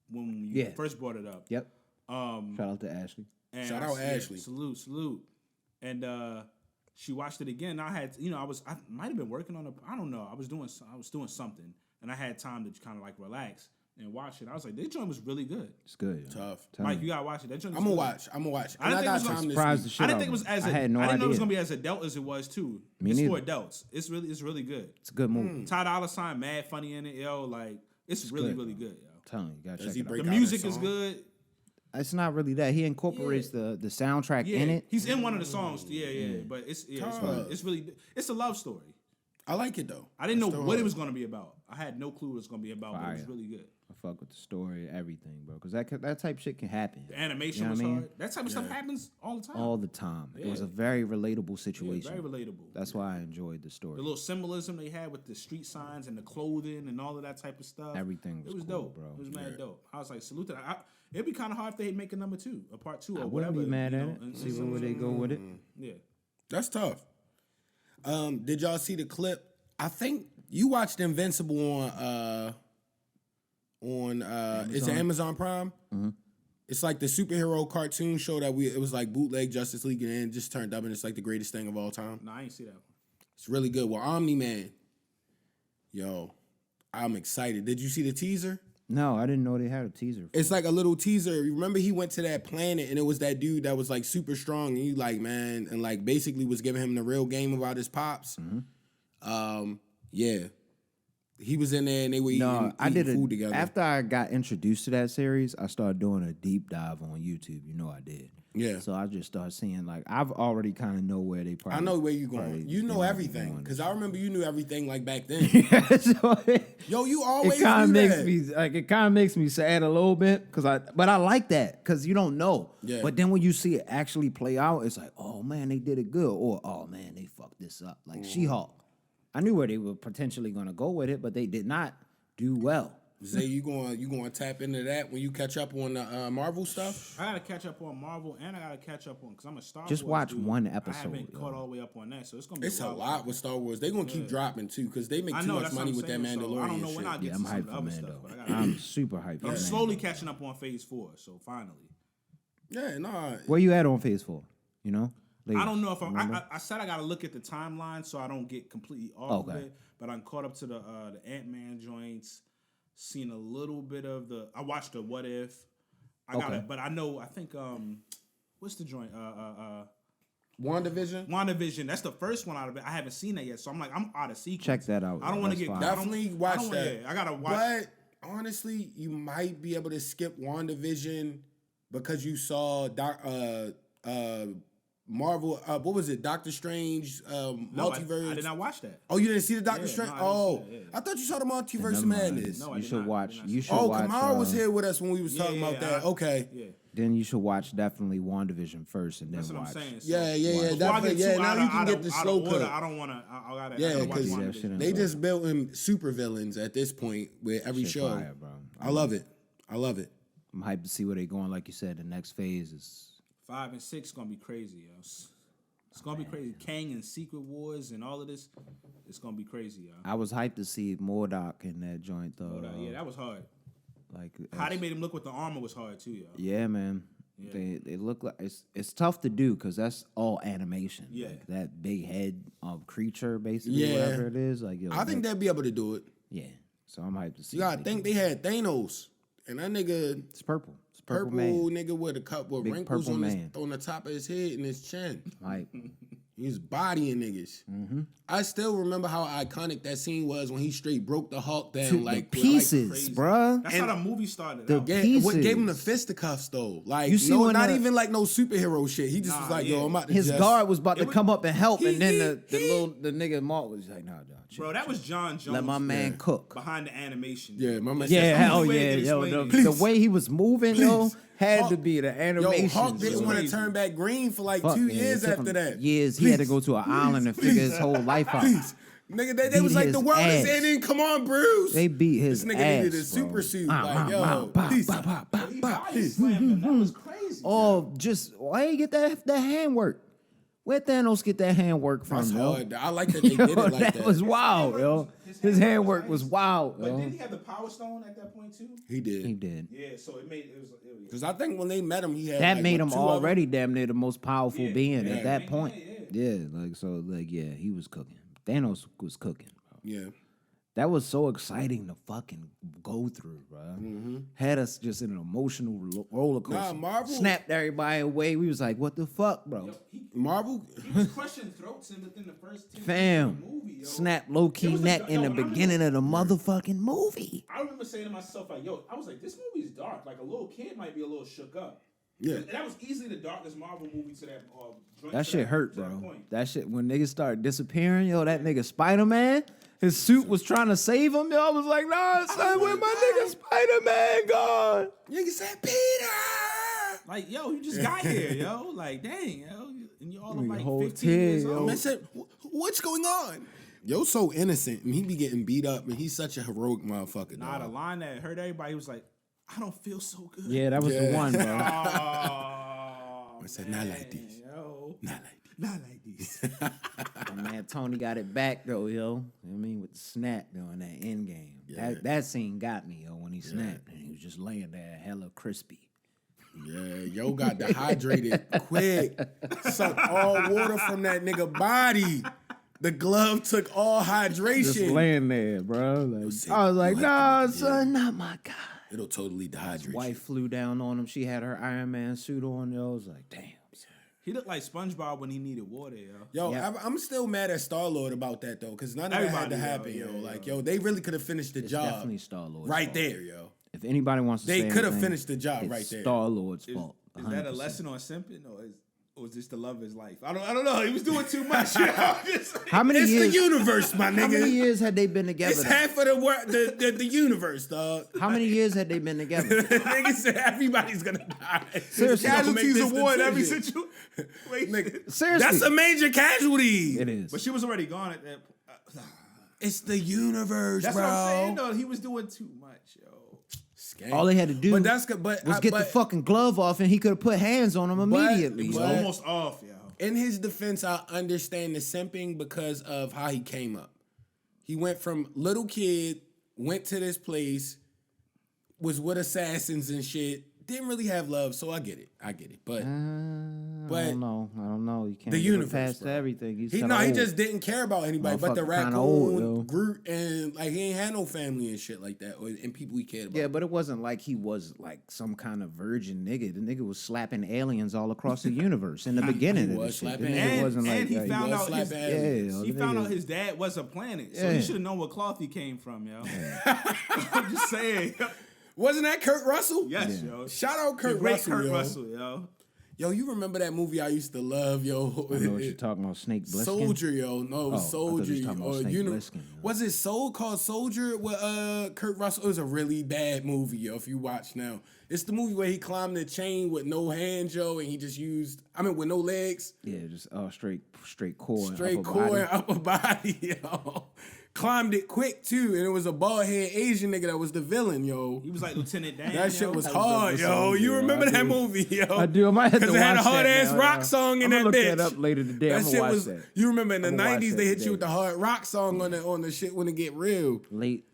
when you Yeah. first brought it up. Yep. Shout out to Ashley. And Shout out Ashley. Salute. And she watched it again. I had, I might have been working on I don't know. I was doing something, and I had time to kind of like relax and watch it. I was like, this joint was really good. It's good. Yo. Tough. Tell Mike, me. you gotta watch it. That joint. I'm gonna watch. I didn't And think I it got was time this Surprised the week. shit I out didn't think it of was me. as I had no I didn't know it was idea. gonna be as adult as it was too. Me It's neither. for adults. It's really good. It's a good movie. Ty Sign, mad funny in it, yo. Like it's really good, really bro. good, yo. I'm telling you, you gotta Does check he it out. break The out music a is song? good. It's not really that. He incorporates the soundtrack Yeah, in it. he's in one of the songs. Yeah. But it's Tough. it's a love story. I like it though. I didn't know Still what it hard. was gonna be about. I had no clue what it was gonna be about, but it was Fire. really good. I fuck with the story, everything, bro. Because that type shit can happen. The animation You know was what I mean? hard. That type of stuff happens all the time. All the time. It was Yeah. a very relatable Yeah, situation. very relatable. That's why I enjoyed the story. The little symbolism they had with the street signs and the clothing and all of that type of stuff. Everything was it was cool, dope, bro. It was mad dope. I was like, salute to that. It'd be kind of hard if they make a number 2, a part 2, or I whatever. wouldn't be mad you at know, it. and See some- where they go with it. Yeah. That's tough. Did y'all see the clip? I think you watched Invincible on it's Amazon Prime. Mm-hmm. It's like the superhero cartoon show that it was like bootleg Justice League and then it just turned up and it's like the greatest thing of all time. No, I ain't see that one. It's really good. Well, Omni-Man. Yo, I'm excited. Did you see the teaser? No, I didn't know they had a teaser. It's like a little teaser. You remember he went to that planet and it was that dude that was like super strong and you like, man, and like basically was giving him the real game about his pops. Mm-hmm. Yeah. He was in there and they were No, I eating did food together. After I got introduced to that series, I started doing a deep dive on YouTube. You know I did. Yeah. So I just started seeing like I've already kind of know where they probably. I know where you going. You know everything because I remember you knew everything like back then. So Yo, you always it kind of knew makes that. me like it kind of makes me sad a little bit but I like that because you don't know. Yeah. But then when you see it actually play out, it's like, oh man, they did it good, or oh man, they fucked this up. Like She-Hulk, I knew where they were potentially gonna go with it, but they did not do well. Zay, you going to tap into that when you catch up on the Marvel stuff? I gotta catch up on Marvel and I gotta catch up on because I'm a Star Just Wars watch dude. one I episode, haven't yo. caught all the way up on that, so it's gonna be It's a wild. lot with Star Wars. They're gonna keep dropping too because they make I too know much that's money what with that I'm saying, Mandalorian so I don't know when I shit. get Yeah, to I'm some hyped of the for other stuff, Mando. but I gotta. I'm super hyped. I'm for slowly Mando. catching up on Phase 4, so finally. Yeah, nah. Where you at on Phase 4? You know? I don't know if Remember? I said I gotta look at the timeline so I don't get completely off of Okay. it, but I'm caught up to the Ant-Man joints. Seen a little bit of I watched the What If. I got Okay. it, but I think what's the joint? WandaVision? WandaVision. That's the first one out of it. I haven't seen that yet, so I'm like, I'm out of sequence. Check that out. I don't want to That's get fine. Definitely watch I don't- that. Yeah, I gotta watch. But honestly, you might be able to skip WandaVision because you saw Marvel. What was it? Doctor Strange No, multiverse. I did not watch that. Oh, you didn't see the Doctor Yeah, Strange? no, I didn't Oh, see that, yeah. I thought you saw the multiverse of Never mind. madness. No, I You did should not. watch. Did not You see should Oh, watch. Kamara was here with us when we was Yeah, talking yeah, about that. I- Okay. Yeah, Then you should watch definitely WandaVision first, and then that's what watch. I'm saying. So, Yeah, yeah, before I definitely. get Yeah, too now out you of- can out get of- the out slow of order, cut. I don't want to. I gotta. Yeah, I gotta watch because Yeah, WandaVision. shit they just building super villains at this point with every Shit show. fire, bro. I love it. I love it. I'm hyped to see where they're going. Like you said, the next phase is 5 and 6 gonna be crazy, yo. It's gonna be crazy. Kang and Secret Wars and all of this. It's gonna be crazy, yo. I was hyped to see Mordok in that joint though. Yeah, that was hard. Like How they made him look with the armor was hard too, yo. Yeah, man. Yeah. They look like it's tough to do because that's all animation. Yeah. Like that big head of creature, basically, Yeah. whatever it is. Like yo, I think they'll be able to do it. yeah. So I'm hyped to see. You what gotta think they had Thanos, and that nigga it's purple. It's purple man. nigga with a cup with Big wrinkles purple on, man. on the top of his head and his chin. Hype. He's bodying niggas. I still remember how iconic that scene was when he straight broke the Hulk down To like the with, like, pieces, crazy. bruh. That's how the movie started. the out. Yeah, what gave him the Pieces. fisticuffs though? Like You see no, when not the- even like no superhero shit. He just Nah, was like, yeah. yo, I'm about to His just... guard was about to was- come up and help, and then the he- nigga Mark was like, nah, chill, Bro, that was John Jones. let my man cook. behind the animation. Yeah, my man. Yeah, the hell only way yeah, they can yo. explain The, it. the way he was moving, yo, Please. had Hulk- to be the animation. Yo, Hulk didn't yo. want to crazy. turn back green for like Fuck, 2 man, it years took after him that. Years, he had to go to an island and figure his whole life out. Please. Nigga, they Beat was like, his the world is ass. ending. Come on, Bruce. They beat his This nigga ass, needed a bro. super suit. Ah, Like, ah, yo, ah, bah, please. bah, bah, bah, He bah. body slammed him. That was crazy. Oh, just why you get that handwork? Where Thanos get that handwork from? That's yo? hard. I like that they Yo, did it like that. that was wild, yo. His handwork was wild, But yo. did he have the Power Stone at that point too? He He did. did. Yeah, so it was Because I think when they met him, he had That like, made what, him 2 of them? already damn near the most powerful Yeah, being yeah, at that yeah, point. yeah. Yeah, like so, like yeah, he was cooking. Thanos was cooking, bro. Yeah. That was so exciting to fucking go through, bro. Had us just in an emotional roller coaster. Nah, Marvel- Snapped everybody away. We was like, what the fuck, bro? Marvel. He was crushing throats in within the first 10 Fam, minutes of the movie, yo. snap low key It was a- neck in yo, the when I was beginning a- of the motherfucking movie. I remember saying to myself, like, yo, I was like, this movie is dark. Like, a little kid might be a little shook up. Yeah. And that was easily the darkest Marvel movie to that joint. That to shit hurt, to that bro. point. That shit when niggas started disappearing, yo. That nigga Spider-Man, his suit was trying to save him. Yo, I was like, nah, son, where my nigga Spider-Man gone? Nigga said Peter. Like, yo, you just got here, yo. Like, dang, yo. And you're all Nigga like whole 15 years tear, yo. old. Man said, what's going on? Yo, so innocent, and he be getting beat up, and he's such a heroic motherfucker. Nah, the dog. line that hurt everybody was like, I don't feel so good. Yeah, that was the Yeah. one, bro. Oh, I said, not like this. Yo. Not like this. Not like this. My man Tony got it back though, yo. You know what I mean, with the snap during that end game. Yeah. That scene got me, yo, when he snapped and he was just laying there hella crispy. Yeah, yo got dehydrated quick. Sucked all water from that nigga body. The glove took all hydration. Just laying there, bro. Like, sick. I was like, You have to nah, be- son, not my guy. It'll totally dehydrate. Wife flew down on him. She had her Iron Man suit on, yo. I was like, damn. He looked like SpongeBob when he needed water, yo. Yo, Yeah. I'm still mad at Star-Lord about that, though, because none of that had to Everybody, happen, yo, yo. yeah, Like, yo. yo, they really could have finished the It's job definitely Star-Lord's right fault. there, yo. If anybody wants to They say could have anything, finished the job it's right there. Star-Lord's Is, fault. is that a 100%. lesson on simping, or is this the love of his life? I don't know. He was doing too much. You know? How many It's years? the universe, my How many nigga. years had they been together? It's though? half of the universe, dog. How many years had they been together? Nigga said everybody's gonna die. Seriously. Casualties Casualties award every situation. situation. Nigga, Seriously, that's a major casualty. it is. But she was already gone at that. It's the universe, That's bro. what I'm saying. Though he was doing too much, yo. Scam. All they had to do but that's good. But was get the fucking glove off, and he could have put hands on him immediately. He was But- yo. almost off, yo. In his defense, I understand the simping because of how he came up. He went from little kid, went to this place, was with assassins and shit. Didn't really have love, so I get it. But I don't know. You can't the give universe, it past bro. everything. He's he kinda he old. just didn't care about anybody but the Motherfucker kinda old, yo. raccoon, Groot, and like he ain't had no family and shit like that, and people he cared about. Yeah, but it wasn't like he was like some kind of virgin nigga. The nigga was slapping aliens all across the universe in the beginning of was the shit. The slapping nigga And, wasn't like he yeah, found was out his, slapping aliens. Yeah, he the found nigga- out his dad was a planet, so Yeah. he should have known what cloth he came from, yo. I'm just saying. Wasn't that Kurt Russell? Yes, yo. Shout out The Kurt great Russell, Kurt yo. Russell, yo. Yo, you remember that movie I used to love, yo? I know what you're talking about. Snake Plissken. Soldier, yo. No, it was Oh, I thought you was Soldier. talking about Or Snake Plissken, yo. Was it called Soldier with Kurt Russell? It was a really bad movie, yo, if you watch now. It's the movie where he climbed the chain with no hands, yo, and he just with no legs. Yeah, just straight core. Straight and upper core body. and upper body, yo. Climbed it quick, too, and it was a bald-head Asian nigga that was the villain, yo. He was like Lieutenant Dan. That shit yo. was was hard, the yo. Soldier, You yo. remember I that do. movie, yo? I do. I might have to Because it had a watch that hard-ass now, rock yo. song in I'ma that look bitch. that up later today. That I'ma shit watch was. that. You remember in the I'ma watch '90s that they hit today. you with the hard rock song on the shit when it get real. Late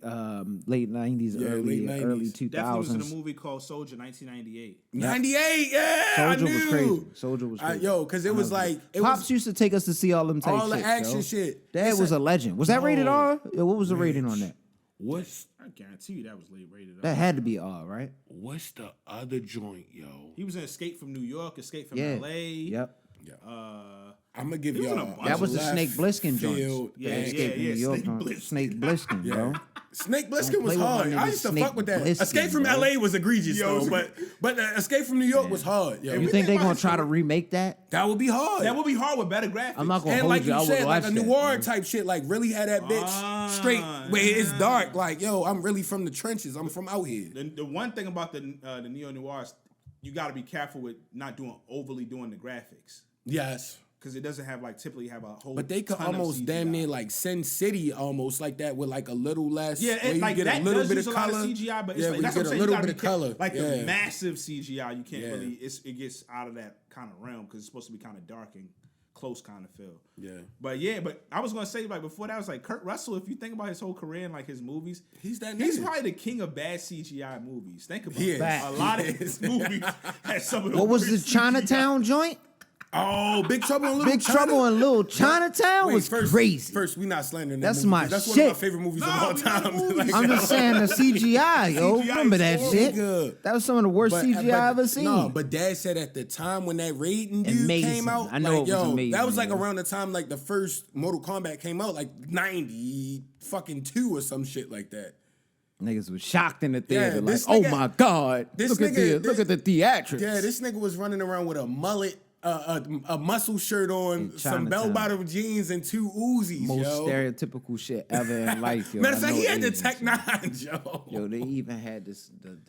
90s, Yeah, early late 90s. early Definitely was in a 2000s. movie called Soldier, 1998. '98, yeah, Soldier I was knew. crazy. Soldier was crazy. Yo, because it was like it Pops was used to take us to see all them type all the shits, action yo. shit. Dad It's was a legend. Was that rated No. R? Yeah, what was the rating on that? what's I guarantee you that was late rated. That had to be R, right? what's the other joint, yo? He was in Escape from New York, Escape from Yeah. L.A. Yep. I'm gonna give He was in a y'all. bunch. That was the left Snake Plissken joint. field Yeah, bang. Escape from New York. Snake Plissken. Snake Plissken, bro. Snake Plissken Don't was play with my hard. nigga I used to Snake fuck with that. Plissken, Escape from bro. LA was egregious Yo, though, but Escape from New York was hard. Yo. You think they gonna try to remake that? that would be hard? That would be hard with better graphics. I'm not gonna And hold like you. I you would said, like watch a that, noir man. type shit, like really had that bitch straight where it's dark. Like, yo, I'm really from the trenches. I'm from out here. The one thing about the neo noir is you got to be careful with not overly doing the graphics Yes. because it doesn't have typically have a whole. But they could ton of almost CGI. damn near like Sin City almost like that with like a little less. Yeah, where it, you like get that a little does bit use of a lot color. of CGI, but it's yeah, like, we that's get what I'm a saying. little You gotta bit of be careful. color. Like yeah. the massive CGI, you can't Yeah. really. It gets out of that kind of realm because it's supposed to be kind of dark and close kind of feel. Yeah. But I was gonna say like before that I was like Kurt Russell. If you think about his whole career and like his movies, He's that He's nigga. probably the king of bad CGI movies. Think about He it. is. A lot of He his is. movies had some of the What was the worst Chinatown joint? Oh, Big Trouble in Little Big China? Trouble in Little Chinatown Wait, was first, crazy. First, we not slandering that That's movie, my 'cause that's one of my shit. favorite movies of No, all we time. love movies. Like, I'm just saying the CGI, yo. CGI Remember is that horrible. shit? Good. That was some of the worst CGI I ever seen. No, but Dad said at the time when that rating dude Amazing. came out, I know like, it was yo, amazing, that was like yo. around the time like the first Mortal Kombat came out, like 90 fucking 2 or some shit like that. Niggas was shocked in the theater, like, this oh nigga- my god, this look nigga- at the theatrics. Yeah, this nigga was running around with a mullet, a muscle shirt on, In some Chinatown. bell-bottom jeans, and 2 Uzis, most yo. stereotypical shit ever in life. Yo. Matter of I fact, know he had the Asians, Tech yo. 9, yo. Yo, they even had the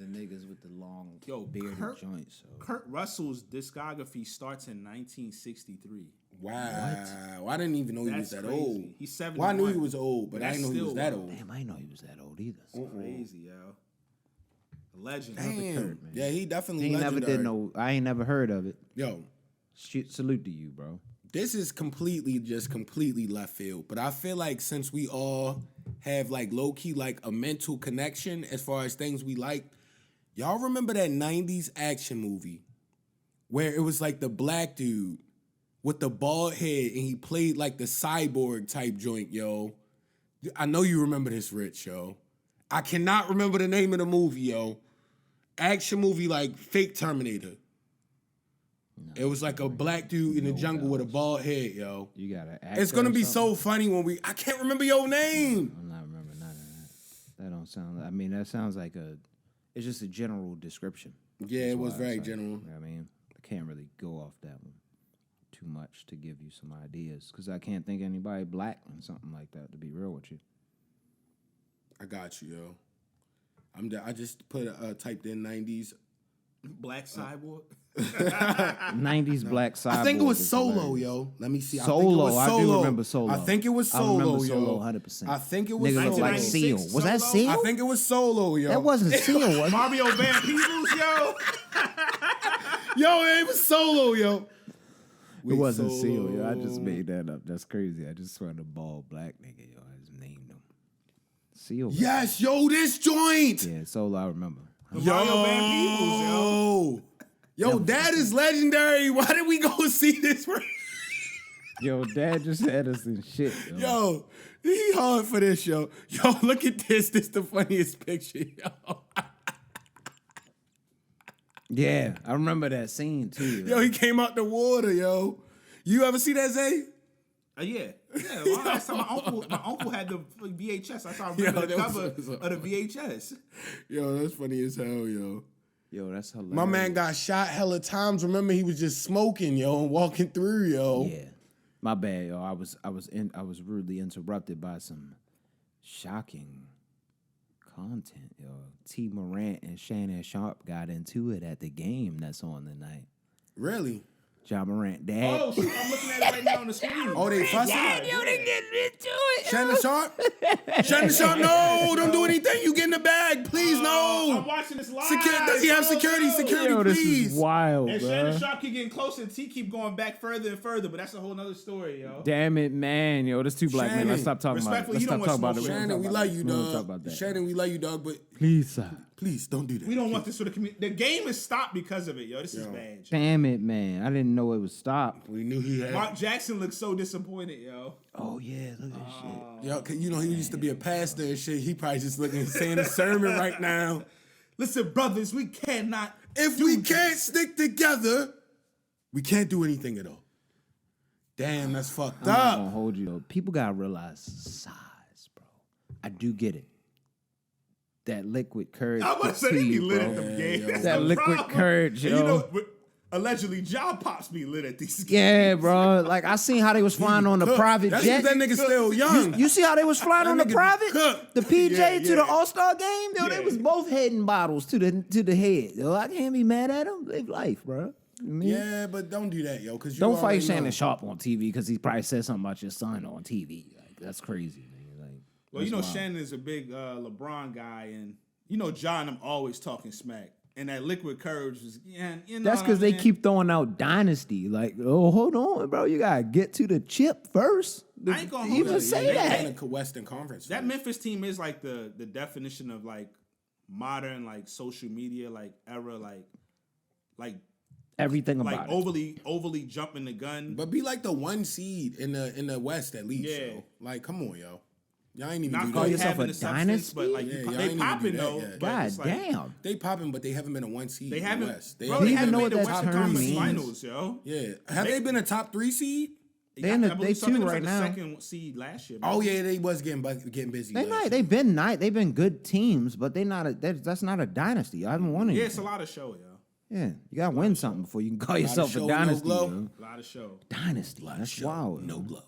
niggas with the long bearded Kurt- joints. So. Kurt Russell's discography starts in 1963. Wow, I didn't even know he was That's that crazy. old. He's Well, I 71. knew he was old, but I That's didn't know he was still that wild. old. Damn, I didn't know he was that old either. So. Crazy, yo. A legend. Damn. Kurt, man. Yeah, he definitely He ain't never legendary. did no. I ain't never heard of it. Yo, Salute to you, bro. this is completely left field. But I feel like since we all have like low key like a mental connection as far as things we like, y'all remember that 90s action movie where it was like the black dude with the bald head and he played like the cyborg type joint, yo. I know you remember this, Rich, yo. I cannot remember the name of the movie, yo. Action movie like fake Terminator. No. It was like a black dude in the jungle with a bald head, yo. You got to act. It's gonna be so funny when I can't remember your name. I'm not remembering none of that. That don't sound. I mean, that sounds like it's just a general description. Yeah, it was very general. You know what I mean, I can't really go off that one too much to give you some ideas because I can't think of anybody black and something like that. To be real with you, I got you, yo. I just typed in 90s. Black cyborg. 90s black cyborg. I think it was is Solo, hilarious. yo. Let me see. Solo, I do remember Solo. I think it was Solo, I remember yo. Solo 100%. I think it was Nigga looked Solo. like Seal. Was that Solo? Seal? I think it was Solo, yo. That wasn't Seal, was it? Mario Van Peebles, yo. Yo, it was Solo, yo. It wasn't Seal, yo. I just made that up. That's crazy. I just found a bald black nigga, yo. I just named him. Seal. Yes, yo, this joint. Yeah, Solo, I remember. Mario Van Peebles, yo. Yo, that is legendary. Why did we go see this? Yo, Dad just had us in shit, yo. Yo, he hard for this, yo. Yo, look at this. This the funniest picture, yo. Yeah, I remember that scene, too. Yo, he came out the water, yo. You ever see that, Zay? Yeah. Well, last time my uncle had the VHS. I saw remember the cover of the VHS. Yo, that's funny as hell, yo. Yo, that's hilarious. My man got shot hella times. Remember, he was just smoking, yo, and walking through, yo. Yeah. My bad, yo. I was rudely interrupted by some shocking content, yo. T. Morant and Shannon Sharpe got into it at the game that's on tonight. Really? John Morant, Dad. Oh, shoot, I'm looking at it right now on the screen. Oh, they fussing? Yo, they getting into it. Shannon Sharpe? Shannon Sharpe, no, don't do anything. You get in the bag, please, no. I'm watching this live. Does he have security? Security, Yo, this please. is wild, And bro. Shannon Sharpe keep getting closer, and T keep going back further and further, but that's a whole nother story, yo. Damn it, man. Yo, there's two black men. Shannon, Let's stop talking about it. respectfully, Let's he stop don't talking about want it. smoke. Shannon, we love you, We don't talk dog. about that. Shannon, we love you, dog, but Please stop. please don't do that. We don't want this for the community. The game is stopped because of it, yo. This is bad. Damn it, man. I didn't know it was stopped. We knew he had. Mark Jackson looks so disappointed, yo. Oh, yeah. Look at this shit. Yo, 'cause you know, he used to be a pastor and shit. He probably just looking saying a sermon right now. Listen, brothers, we cannot. If we can't stick together, we can't do anything at all. Damn, that's fucked I'm not up. gonna hold you. Though. People gotta realize size, bro. I do get it. That liquid courage. I'm about to say they be fatigue, lit bro. at them games. yo. That's That the liquid problem. courage, And you yo. know, allegedly, John Pops be lit at these games. Yeah, bro. Like I seen how they was flying on the Cook. private That's jet. 'cause that nigga still young. You see how they was flying That on the nigga private? cooked. The PJ Yeah, to the yeah. All-Star game? Yo, Yeah. they was both heading bottles to the head. Yo, I can't be mad at them. Live life, bro. You mean? Yeah, but don't do that, yo. Cause you Don't fight already Shannon know. Sharpe on TV because he probably said something about your son on TV. Like that's crazy. Nigga. Like, Well, you know, Shannon is a big LeBron guy, and you know, John, I'm always talking smack. And that liquid courage was, yeah, you know. that's because what I'm they saying? keep throwing out dynasty. Like, oh, hold on, bro. You gotta get to the chip first. I ain't gonna even hold you. say They- that. In the Western Conference. That Memphis team is like the definition of like modern like social media like era like Everything about it. overly jumping the gun. But be like the 1 seed in the West at least. Yeah. Yo. Like, come on, yo. Y'all ain't even Not do call that. yourself having a the substance, dynasty? but like Yeah, you y'all they ain't even popping do that, though. yeah. But God it's like, damn. They popping, but they haven't been a 1 seed They in haven't. the West. Bro, Do they you even haven't know made what the that Western term Conference means? Finals, yo. Yeah. Have they been a top 3 seed? They in the- I believe they so. I think two it was right like now. the second seed last year. Oh yeah, they was getting busy. They last not. year. They've been nice. They've been good teams, but they not. That's not a dynasty. I haven't won anything. Yeah, it's a lot of show, yo. Yeah, you gotta win something before you can call yourself show, a no dynasty. glow. yo. A lot of show. Dynasty. That's Show, wild. No yo. glow.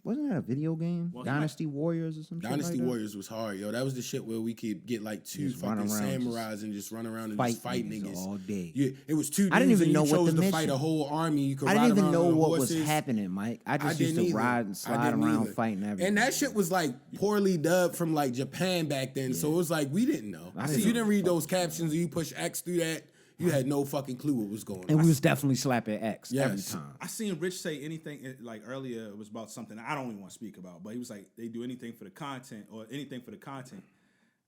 Wasn't that a video game? Well, Dynasty Warriors or some shit Dynasty like that? Warriors was hard, yo. That was the shit where we could get like two Just run fucking around, samurais and just run around and fight just fight niggas niggas all day. Yeah, it was 2 dudes I didn't even and know you what chose the to fight mission- a whole army. You could I ride didn't even around know on what horses. was happening, Mike. I just used didn't to either. ride and I slide didn't around either. fighting everything. And that shit was like poorly dubbed from like Japan back then. So it was like we didn't know. I If didn't you know. didn't read those captions or you push X through that, you had no fucking clue what was going on. And we was definitely slapping X every Yes. time. I seen Rich say anything like earlier. It was about something I don't even want to speak about, but he was like, they do anything for the content or anything for the content.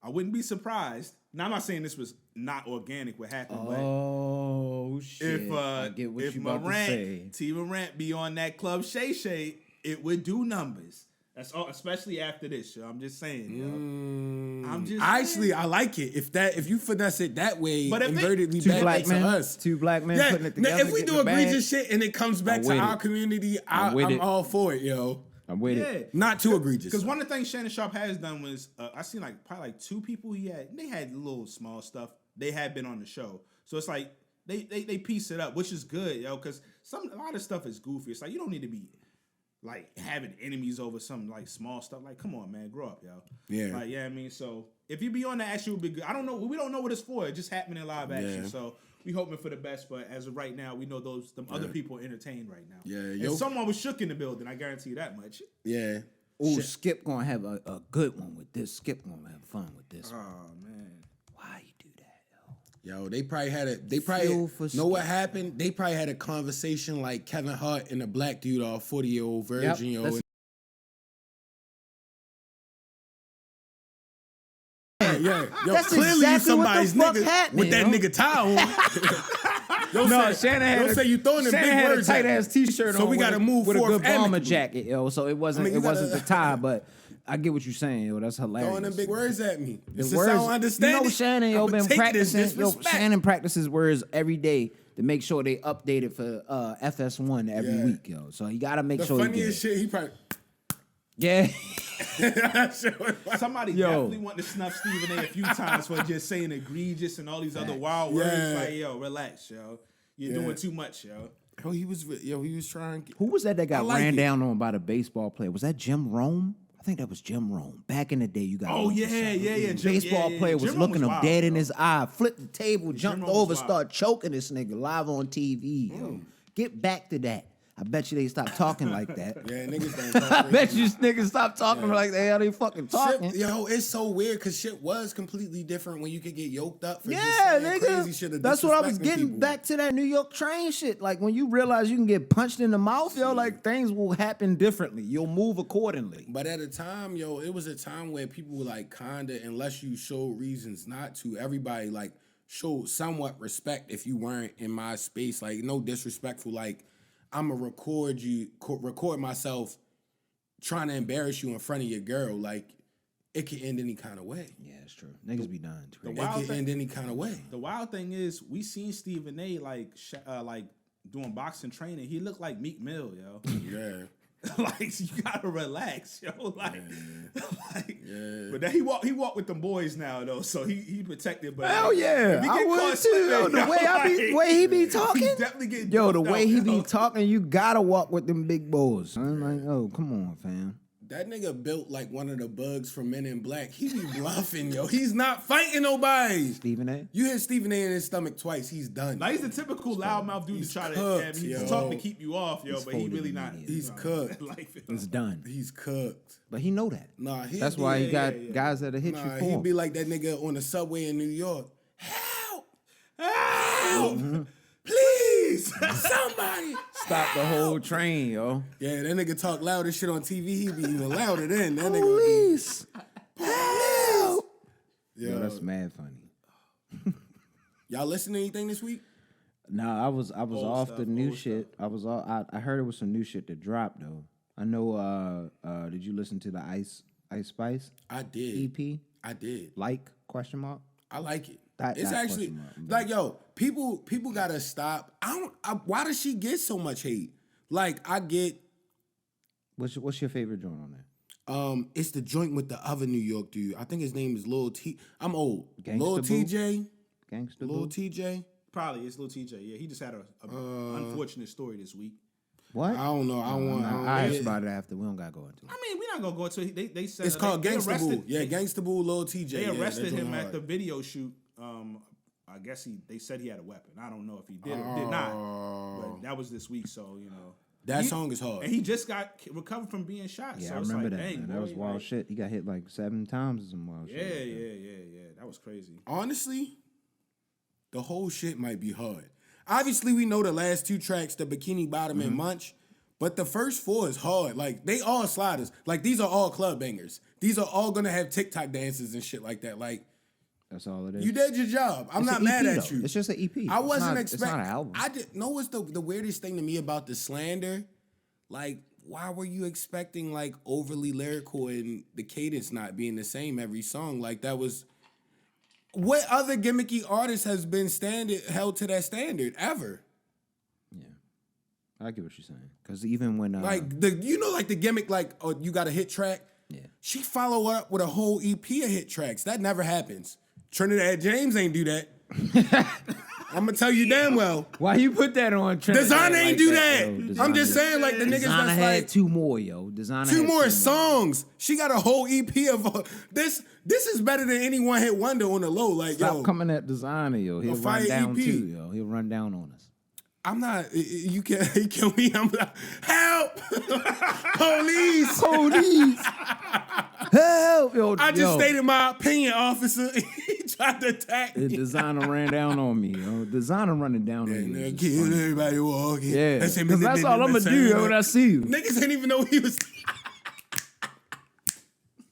I wouldn't be surprised. Now I'm not saying this was not organic. What happened? Oh shit! But I get what if you about to say. Morant, T Morant be on that Club Shay Shay, it would do numbers. That's all, especially after this, yo. I'm just saying, yo. I'm just Actually, I like it. If you finesse it that way, But if invertedly Two back black to men, us. two black men Yeah, putting it now, together. if we getting do the bag, egregious shit and it comes back to with our it. community, I'm with I'm it. all for it, yo. I'm with Yeah. it. Not too egregious. Because one of the things Shannon Sharpe has done was I seen like probably like 2 people they had little small stuff. They had been on the show. So it's like they piece it up, which is good, yo, because a lot of stuff is goofy. It's like you don't need to be like having enemies over some like small stuff. Like, come on, man, grow up, yo. Yeah. Like, yeah, I mean, so if you be on that action, it would be good. I don't know. We don't know what it's for. It just happened in live action. Yeah. So we hoping for the best, but as of right now, we know them other people are entertained right now. Yeah, and yo- someone was shook in the building. I guarantee you that much. Yeah. Ooh, Skip gonna have a good one with this. Skip gonna have fun with this. one. Oh man. Why you do that, yo? Yo, they probably Feel for know what Skip. happened? They probably had a conversation like Kevin Hart and a black dude, all 40-year-old virgin, yo. that's- Yeah, yo, That's clearly exactly you somebody's what the fuck nigga happening, with that yo. nigga tie on. No, Shannon had don't say you throwing them Shannon big had words a at tight me. ass T-shirt So on. we with gotta a- move with a forth good bomber amicably. jacket, yo. So it wasn't I mean, you the gotta- tie, but I get what you're saying, yo. That's hilarious. Throwing them big words at me. The Since I words, don't understand you know, it, Shannon, yo, I'ma been take this practicing. Yo, disrespect. Shannon practices words every day to make sure they update it for FS1 every Yeah. week, yo. So you gotta make The sure he get funniest it. shit, he probably. Yeah. Somebody Yo. definitely want to snuff Stephen A. a few times for just saying egregious and all these other wild words. Yeah. Like, yo, relax, yo. You're doing too much, yo. He was trying. Who was that got I like ran it. down on by the baseball player? Was that Jim Rome? I think that was Jim Rome. Back in the day, you got. Oh, yeah. Jim- Baseball yeah. player was Jim Rome looking was him wild, dead in bro. his eye, flipped the table, jumped Rome was over, wild. started choking this nigga live on TV. Yo, get back to that. I bet you they stopped talking like that. Yeah, niggas don't talk. I bet you niggas stopped talking like that. How they fucking talking? Shit, yo, it's so weird because shit was completely different when you could get yoked up for just Yeah, saying crazy shit. nigga. Or That's what I was disrespecting getting people. back to that New York train shit. Like when you realize you can get punched in the mouth, yo, like things will happen differently. You'll move accordingly. But at a time, yo, it was a time where people were like kinda, unless you showed reasons not to, everybody like showed somewhat respect if you weren't in my space. Like no disrespectful, like I'ma record myself trying to embarrass you in front of your girl. Like it can end any kind of way. Yeah, it's true. Niggas be dying. It's crazy. It can end any kind of way. The wild thing is, we seen Stephen A. like doing boxing training. He looked like Meek Mill, yo. Yeah. Like you gotta relax, yo. Like, but then he walk with them boys now though, so he protected. But Hell yeah, if he I get would caught too. Yo, slipping, the yo, way he be talking, he's definitely getting yo, the doped way out, he be yo. talking, you gotta walk with them big boys. I'm like, oh, come on, fam. That nigga built like one of the bugs from Men in Black. He be bluffing, yo. He's not fighting nobody. Stephen A. You hit Stephen A in his stomach twice, he's done. Like he's the typical loudmouth dude to try to cooked, he's yo. talking to keep you off, yo, He's but he folded really not. immediately. He's cooked. Life, yo. It's done. He's cooked. But he know that. Nah, That's why he got guys that'll hit you Nah, for he'd him. be like that nigga on the subway in New York. Help! Help! Please! Somebody! Stop the whole train, yo. Yeah, that nigga talk loud as shit on TV. He be even louder then. That nigga Police! Help! be, Yo, yo, that's mad funny. y'all listen to anything this week? Nah, I was off stuff, the new old shit. I was all. I heard it was some new shit that dropped though. I know. Did you listen to the Ice Spice I did. EP? I did. Like question mark? I like it. That It's actually question mark, like, yo, people gotta stop. Why does she get so much hate? Like, I get What's your favorite joint on there? it's the joint with the other New York dude. I think his name is Lil T. I'm old. Gangsta Lil Boo? TJ. Gangsta Lil Boo? TJ. Probably it's Lil TJ. Yeah, he just had a unfortunate story this week. What? I don't know. I I asked want. about it after. We don't gotta go into it. I mean, we're not gonna go into it. They said It's called they Gangsta Boo. arrested- Yeah, Gangsta Boo, Lil TJ. They Yeah, arrested that joint him at hard. the video shoot. I guess they said he had a weapon. I don't know if he did or did not. But that was this week, so you know. That song is hard. And he just got recovered from being shot. Yeah, so I it's remember like, that. dang, Man. That boy, was wild like, shit. He got hit like 7 times or some wild Yeah, shit. like that. yeah. That was crazy. Honestly, the whole shit might be hard. Obviously, we know the last 2 tracks, the Bikini Bottom and Munch, but the first 4 is hard. Like, they all sliders. Like, these are all club bangers. These are all gonna have TikTok dances and shit like that. Like, That's all it is. you did your job. I'm It's not an mad EP, at though. you. It's just an EP. I wasn't It's not an album. I did know what's the weirdest thing to me about the slander? Like, why were you expecting like overly lyrical and the cadence not being the same every song? Like that was what other gimmicky artist has been held to that standard ever? Yeah, I get what you're saying. Because even when Like the gimmick, like, oh, you got a hit track. Yeah. She follow up with a whole EP of hit tracks. That never happens. Trinidad James ain't do that. I'm gonna tell you damn well. why you put that on? Designer ain't like do that? that. Yo, I'm just saying, like the niggas Designer that's had like two more, yo. Designer two had more songs. She got a whole EP of this. This is better than any one hit wonder on the low. Like Stop yo, coming at Designer, yo. He'll fire run down EP. too, yo. He'll run down on us. I'm not. You can't kill me. I'm like, help, police. Help, yo. I just yo. stated my opinion, officer. He tried to attack The me. Designer ran down on me, yo. Designer running down on And you. they'll is just kill funny. everybody walking. Yeah, That's him. because that's all I'm gonna do, yo, when I see you. Niggas didn't even know he was.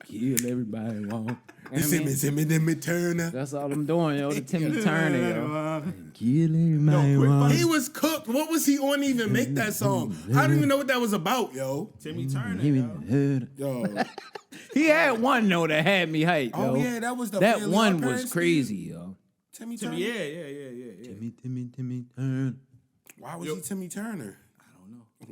Kill everybody, walk. It's him and them Turner. That's all I'm doing, yo. The Timmy Turner, yo. Kill Yo, everybody, quick walk. He was cooked. What was he on to even make that song? I don't even know what that was about, yo. Timmy Turner, Give me yo. the head. Yo. He had one though that had me hyped, yo. Oh yeah, that was the that Family one Odd was Parents crazy, theme? yo. Timmy Turner. Yeah. Timmy Turner. Why was he Timmy Turner?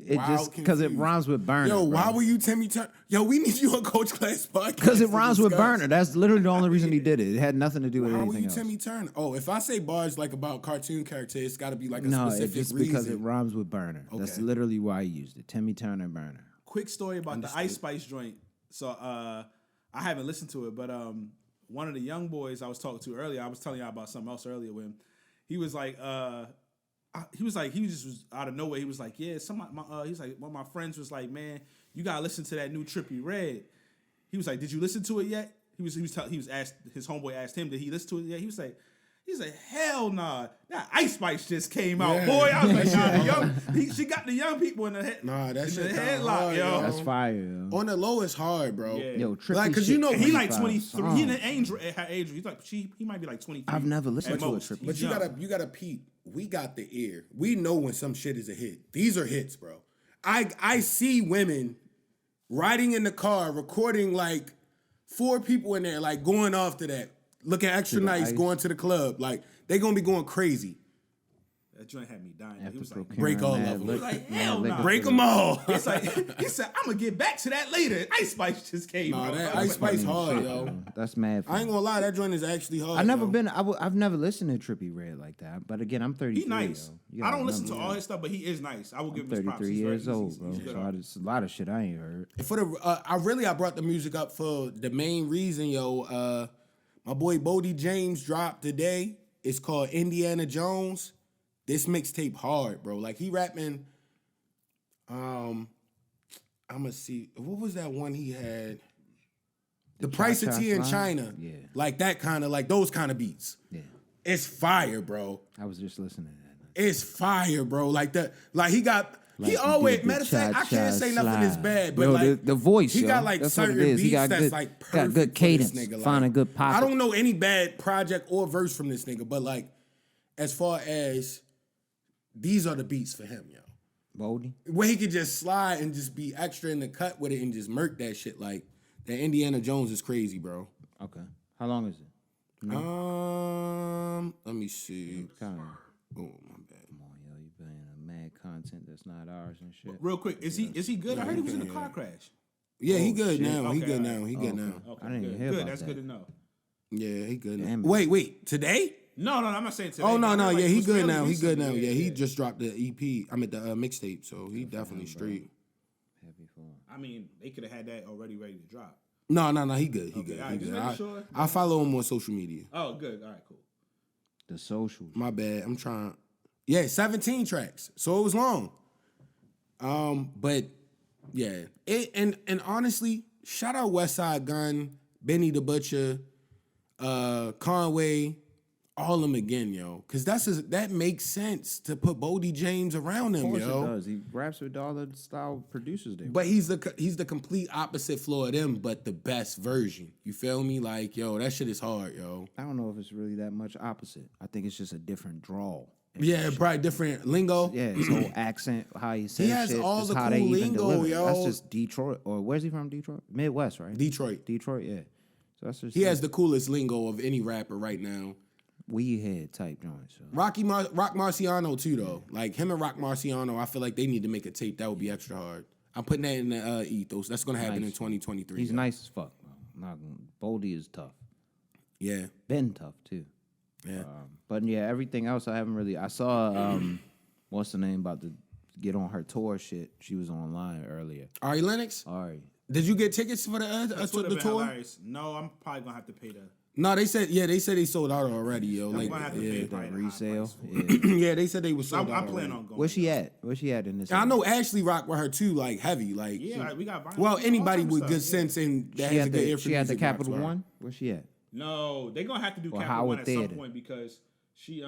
It Wow, just because it confused. rhymes with burner. Yo, why bro. were you Timmy Turner? Yo, we need you on Coach Class podcast. Because it to rhymes with discuss. burner. That's literally the only reason he did it. It had nothing to do with How were anything you else. Timmy Turner? Oh, if I say bars like about cartoon characters, it's got to be like a No, specific it's just reason. because it rhymes with burner. That's Okay. literally why he used it. Timmy Turner burner. Quick story about the Ice Spice joint. So I haven't listened to it, but one of the young boys I was talking to earlier, I was telling y'all about something else earlier with him. He was like, he just was out of nowhere. He was like, yeah, he's like, one of my friends was like, man, you gotta listen to that new Trippie Redd. He was like, did you listen to it yet? He was asked, his homeboy asked him, did he listen to it yet? He was like, hell nah. That Ice Spice just came out, Yeah. boy. I was like, nah, she got the young people in the head. Nah, that in shit the kinda headlock, hard, yo. That's fire, yo. On the low, it's hard, bro. Yeah. Yo, Trippie Like, 'cause shit, you know- He like 25 23. He in songs. the age. Her age. He's like he might be like 23. I've never listened at to a most. Trippie. But He's you young. gotta peep. We got the ear. We know when some shit is a hit. These are hits, bro. I see women riding in the car, recording like 4 people in there, like going off to that, looking extra the nice, ice. going to the club. Like they gonna be going crazy. That joint had me dying. He After was like, break all procuring of them. mad He was like, mad hell liquor nah. Break for them the- all. It's like he said, I'm gonna get back to that later. Ice Spice just came Nah, out. that I was Ice like, Spice hard, yo. That's mad. I ain't gonna lie, that joint is actually hard. I've never yo. been. I've never listened to Trippie Redd like that. But again, I'm 33. He nice. Yo. You I gotta don't listen to remember, all yo. his stuff, but he is nice. I will give I'm him his props. 33 He's years very- old, he's bro. good So artist. it's a lot of shit I ain't heard. For the I brought the music up for the main reason, yo. My boy Bodie James dropped today. It's called Indiana Jones. This mixtape hard, bro. Like he rapping. I'ma see. What was that one he had? The Price of Cha-Cha Tea in Slide? China. Yeah. Like that kind of, like those kind of beats. Yeah, It's fire, bro. I was just listening to that. It's fire, bro. Like that. Like he got. Like he he always. did the Matter of fact, I cha-cha can't say nothing is slide. bad, but Yo, like the voice, he yo. got like That's what it certain is. He beats got that's good- like got perfect good for cadence, this nigga. find like, a good pocket. I don't know any bad project or verse from this nigga, but like as far as these are the beats for him, yo. Boldy. Where he could just slide and just be extra in the cut with it and just murk that shit. Like that Indiana Jones is crazy, bro. Okay. How long is it? Let me see. Kind of. Oh my bad. Come on, yo. You playing a mad content that's not ours and shit. Real quick, is he good? I heard he was in a car crash. Yeah, he good shit. now. He Okay, good alright. now. He good now. Okay, I didn't even good. hear Good, about that's that. good to know. Yeah, he good now. Damn it. Wait, today? No, I'm not saying today. Oh no, I no, heard, like, yeah, it he was good fairly now. He good recently. now. Yeah, he just dropped the EP. I mean the mixtape, so he definitely straight. Happy for him. I mean, they could have had that already ready to drop. No, he good. He Okay, good. all right, He just good. making sure. I follow him on social media. Oh, good. All right, cool. The social. My bad. I'm trying. Yeah, 17 tracks. So it was long. But yeah. And honestly, shout out Westside Gun, Benny the Butcher, Conway, all of them again, yo. Cause that makes sense to put Bodie James around Of him, course yo. it does. He raps with all the style producers there. But he's the complete opposite floor of them, but the best version. You feel me? Like, yo, that shit is hard, yo. I don't know if it's really that much opposite. I think it's just a different draw. Yeah, probably different lingo. Yeah, his whole accent, how he says has shit, all just the how cool they even lingo, deliver it. yo. That's just Detroit, or where's he from? Detroit, Midwest, right? Detroit. Detroit, yeah. So that's just He has the coolest lingo of any rapper right now. weed head type joint. So. Rock Marciano too, though. Like him and Rock Marciano, I feel like they need to make a tape that would be extra hard. I'm putting that in the ethos. That's gonna happen in 2023. He's yo. nice as fuck, bro. Not gonna, Boldy is tough. Yeah, Been tough too. yeah. But yeah, everything else I haven't really. I saw what's the name about to get on her tour shit. She was online earlier. Ari Lennox, Ari. did you get tickets for the That would have been tour? hilarious. No, I'm probably gonna have to pay the. No, they said they sold out already, yo. I'm Like, gonna have to yeah, pay The probably the high resale. price. Yeah. yeah, they said they was sold out. I'm planning already. on going. Where's she at? Where's she at in this? And I know Ashley rock with her too, like heavy, like. Yeah, we got. vinyl, Well, all anybody type of with stuff, good yeah. sense and that She has a had good ear the for she had the music rocks Capital with her. One. Where's she at? No, they're gonna have to do Or Capital Howard One at Theater. some point because she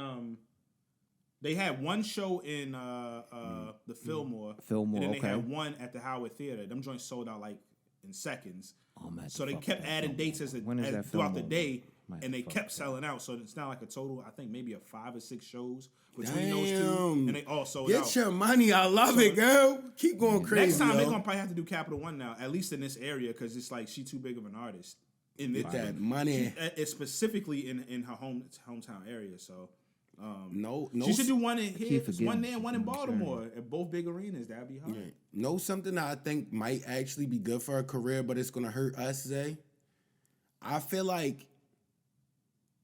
they had one show in the Fillmore. Fillmore, and then okay. they had one at the Howard Theater. Them joints sold out like in seconds. Oh, man, So they fuck kept that adding Fillmore. dates When is that throughout the Fillmore? day, Might and they fuck kept that. selling out. So it's not like a total. I think maybe a 5 or 6 shows between those two, Damn. and they all sold Get out. your money. I love it, girl. Keep going crazy. Next time yo. they're gonna probably have to do Capital One now, at least in this area, because it's like she too big of an artist. In Get that money. It's specifically in her hometown area. So No, she should do one in here, forgetting one there, and one in something I'm Baltimore, at both big arenas. That'd be hard. know something that I think might actually be good for her career, but it's gonna hurt us, Zay. I feel like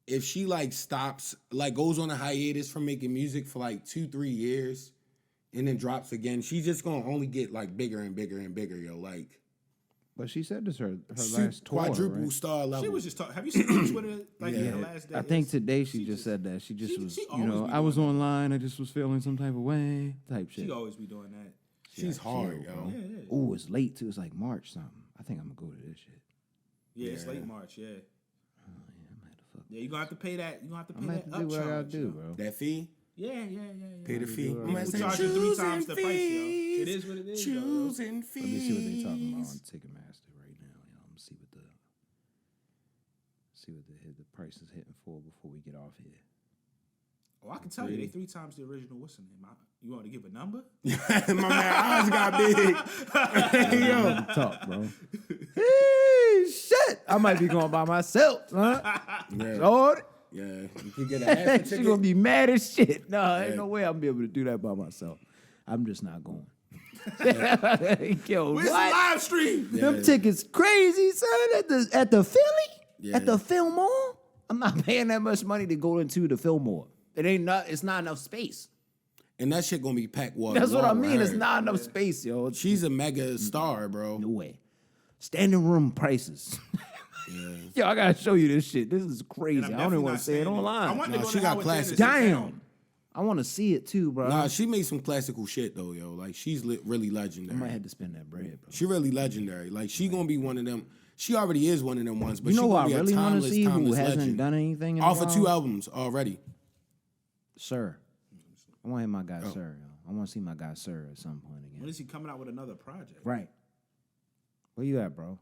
if she like stops, like goes on a hiatus from making music for like 2-3 years, and then drops again, she's just gonna only get like bigger and bigger and bigger, yo. Like But she said this her last tour, quadruple right? star level. She was just talking. Have you seen her on Twitter like Yeah. the last day? I think today she just said that. She just was, she you always know, be I was doing online. I just was feeling some type of way, type shit. she always be doing that. She's hard, yo. Yeah. Ooh, it's late too. It's like March something. I think I'm gonna go to this shit. Yeah, it's late March. Yeah. I'm gonna have to fuck. Yeah, you're gonna have to pay that. You're gonna have to I'm pay gonna that have to do what I gotta upcharge, do, yo. bro. That fee, Yeah. pay the fee. do what I I'm gotta saying do. Charge you 3 choosing times the price, yo. fees, It is what it is, yo. Choosing fees. Let me see what they talking about on Ticketmaster right now. You know, I'm gonna see what the price is hitting for before we get off here. Oh, I can tell you, they 3 times the original. What's the name? You want to give a number? My man eyes got big. Yo, Talk, bro. Hey, shit! I might be going by myself, huh? yeah, Lord, yeah. You can get a half a she ticket. gonna be mad as shit. No, ain't Yeah. no way I'm be able to do that by myself. I'm just not going. Yo, Where's the what? live stream? Them tickets crazy, son. At the Philly, Yeah. at the Fillmore. I'm not paying that much money to go into the Fillmore. It's not enough space. And that shit gonna be packed water. That's what I wall with mean. It's her. not enough space, yo. She's a mega star, bro. No way. Standing room prices. Yo, I gotta show you this shit. This is crazy. And I I'm don't even definitely want not to say it saying online. I want Nah, to go she to got Howard classic. Theater. Damn. I want to see it too, bro. Nah, she made some classical shit though, yo. Like she's really I might legendary. have to spend that bread, bro. She really legendary. Like she gonna be one of them. She already is one of them ones. But You know she who gonna I be really a want to timeless, see who timeless hasn't legend. done anything in a Off while? of 2 albums already. Sir. I want to hear my guy, Sir. Yo. I want to see my guy, Sir, at some point When again. is he coming out with another project? Right. Where you at, bro?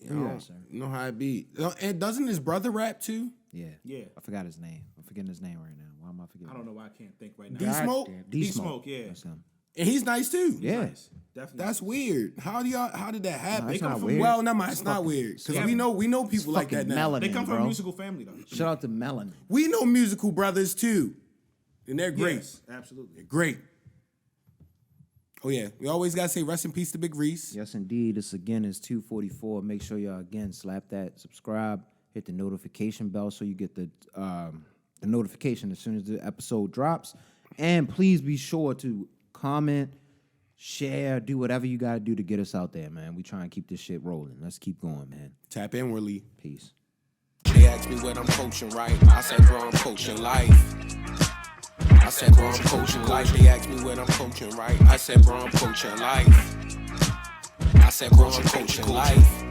You Yeah, know, sir. you know how it be. And doesn't his brother rap too? Yeah. Yeah. I forgot his name. I'm forgetting his name right now. Why am I forgetting? I don't know why I can't think right now. D-Smoke? D-Smoke, yeah. That's him. And he's nice too. Yeah. Nice. Definitely. That's weird. How did that happen? That's They come not from weird. Well, no, it's not weird. Because Yeah. we know people like Fucking that now. melanin, They come from bro. a musical family, though. Shout out to Melanin. We know musical brothers too. And they're great. Yes, absolutely. Great. Oh yeah. We always gotta say rest in peace to Big Reese. Yes, indeed. This again is 244. Make sure y'all again slap that subscribe, hit the notification bell so you get the notification as soon as the episode drops. And please be sure to comment, share, do whatever you gotta do to get us out there, man. We try and keep this shit rolling. Let's keep going, man. Tap inwardly. Peace. They ask me what I'm coaching, right? I said, bro, I'm coaching life. I said, bro, I'm coaching life. They ask me what I'm coaching, right? I said, bro, I'm coaching life. I said, bro, I'm coaching life.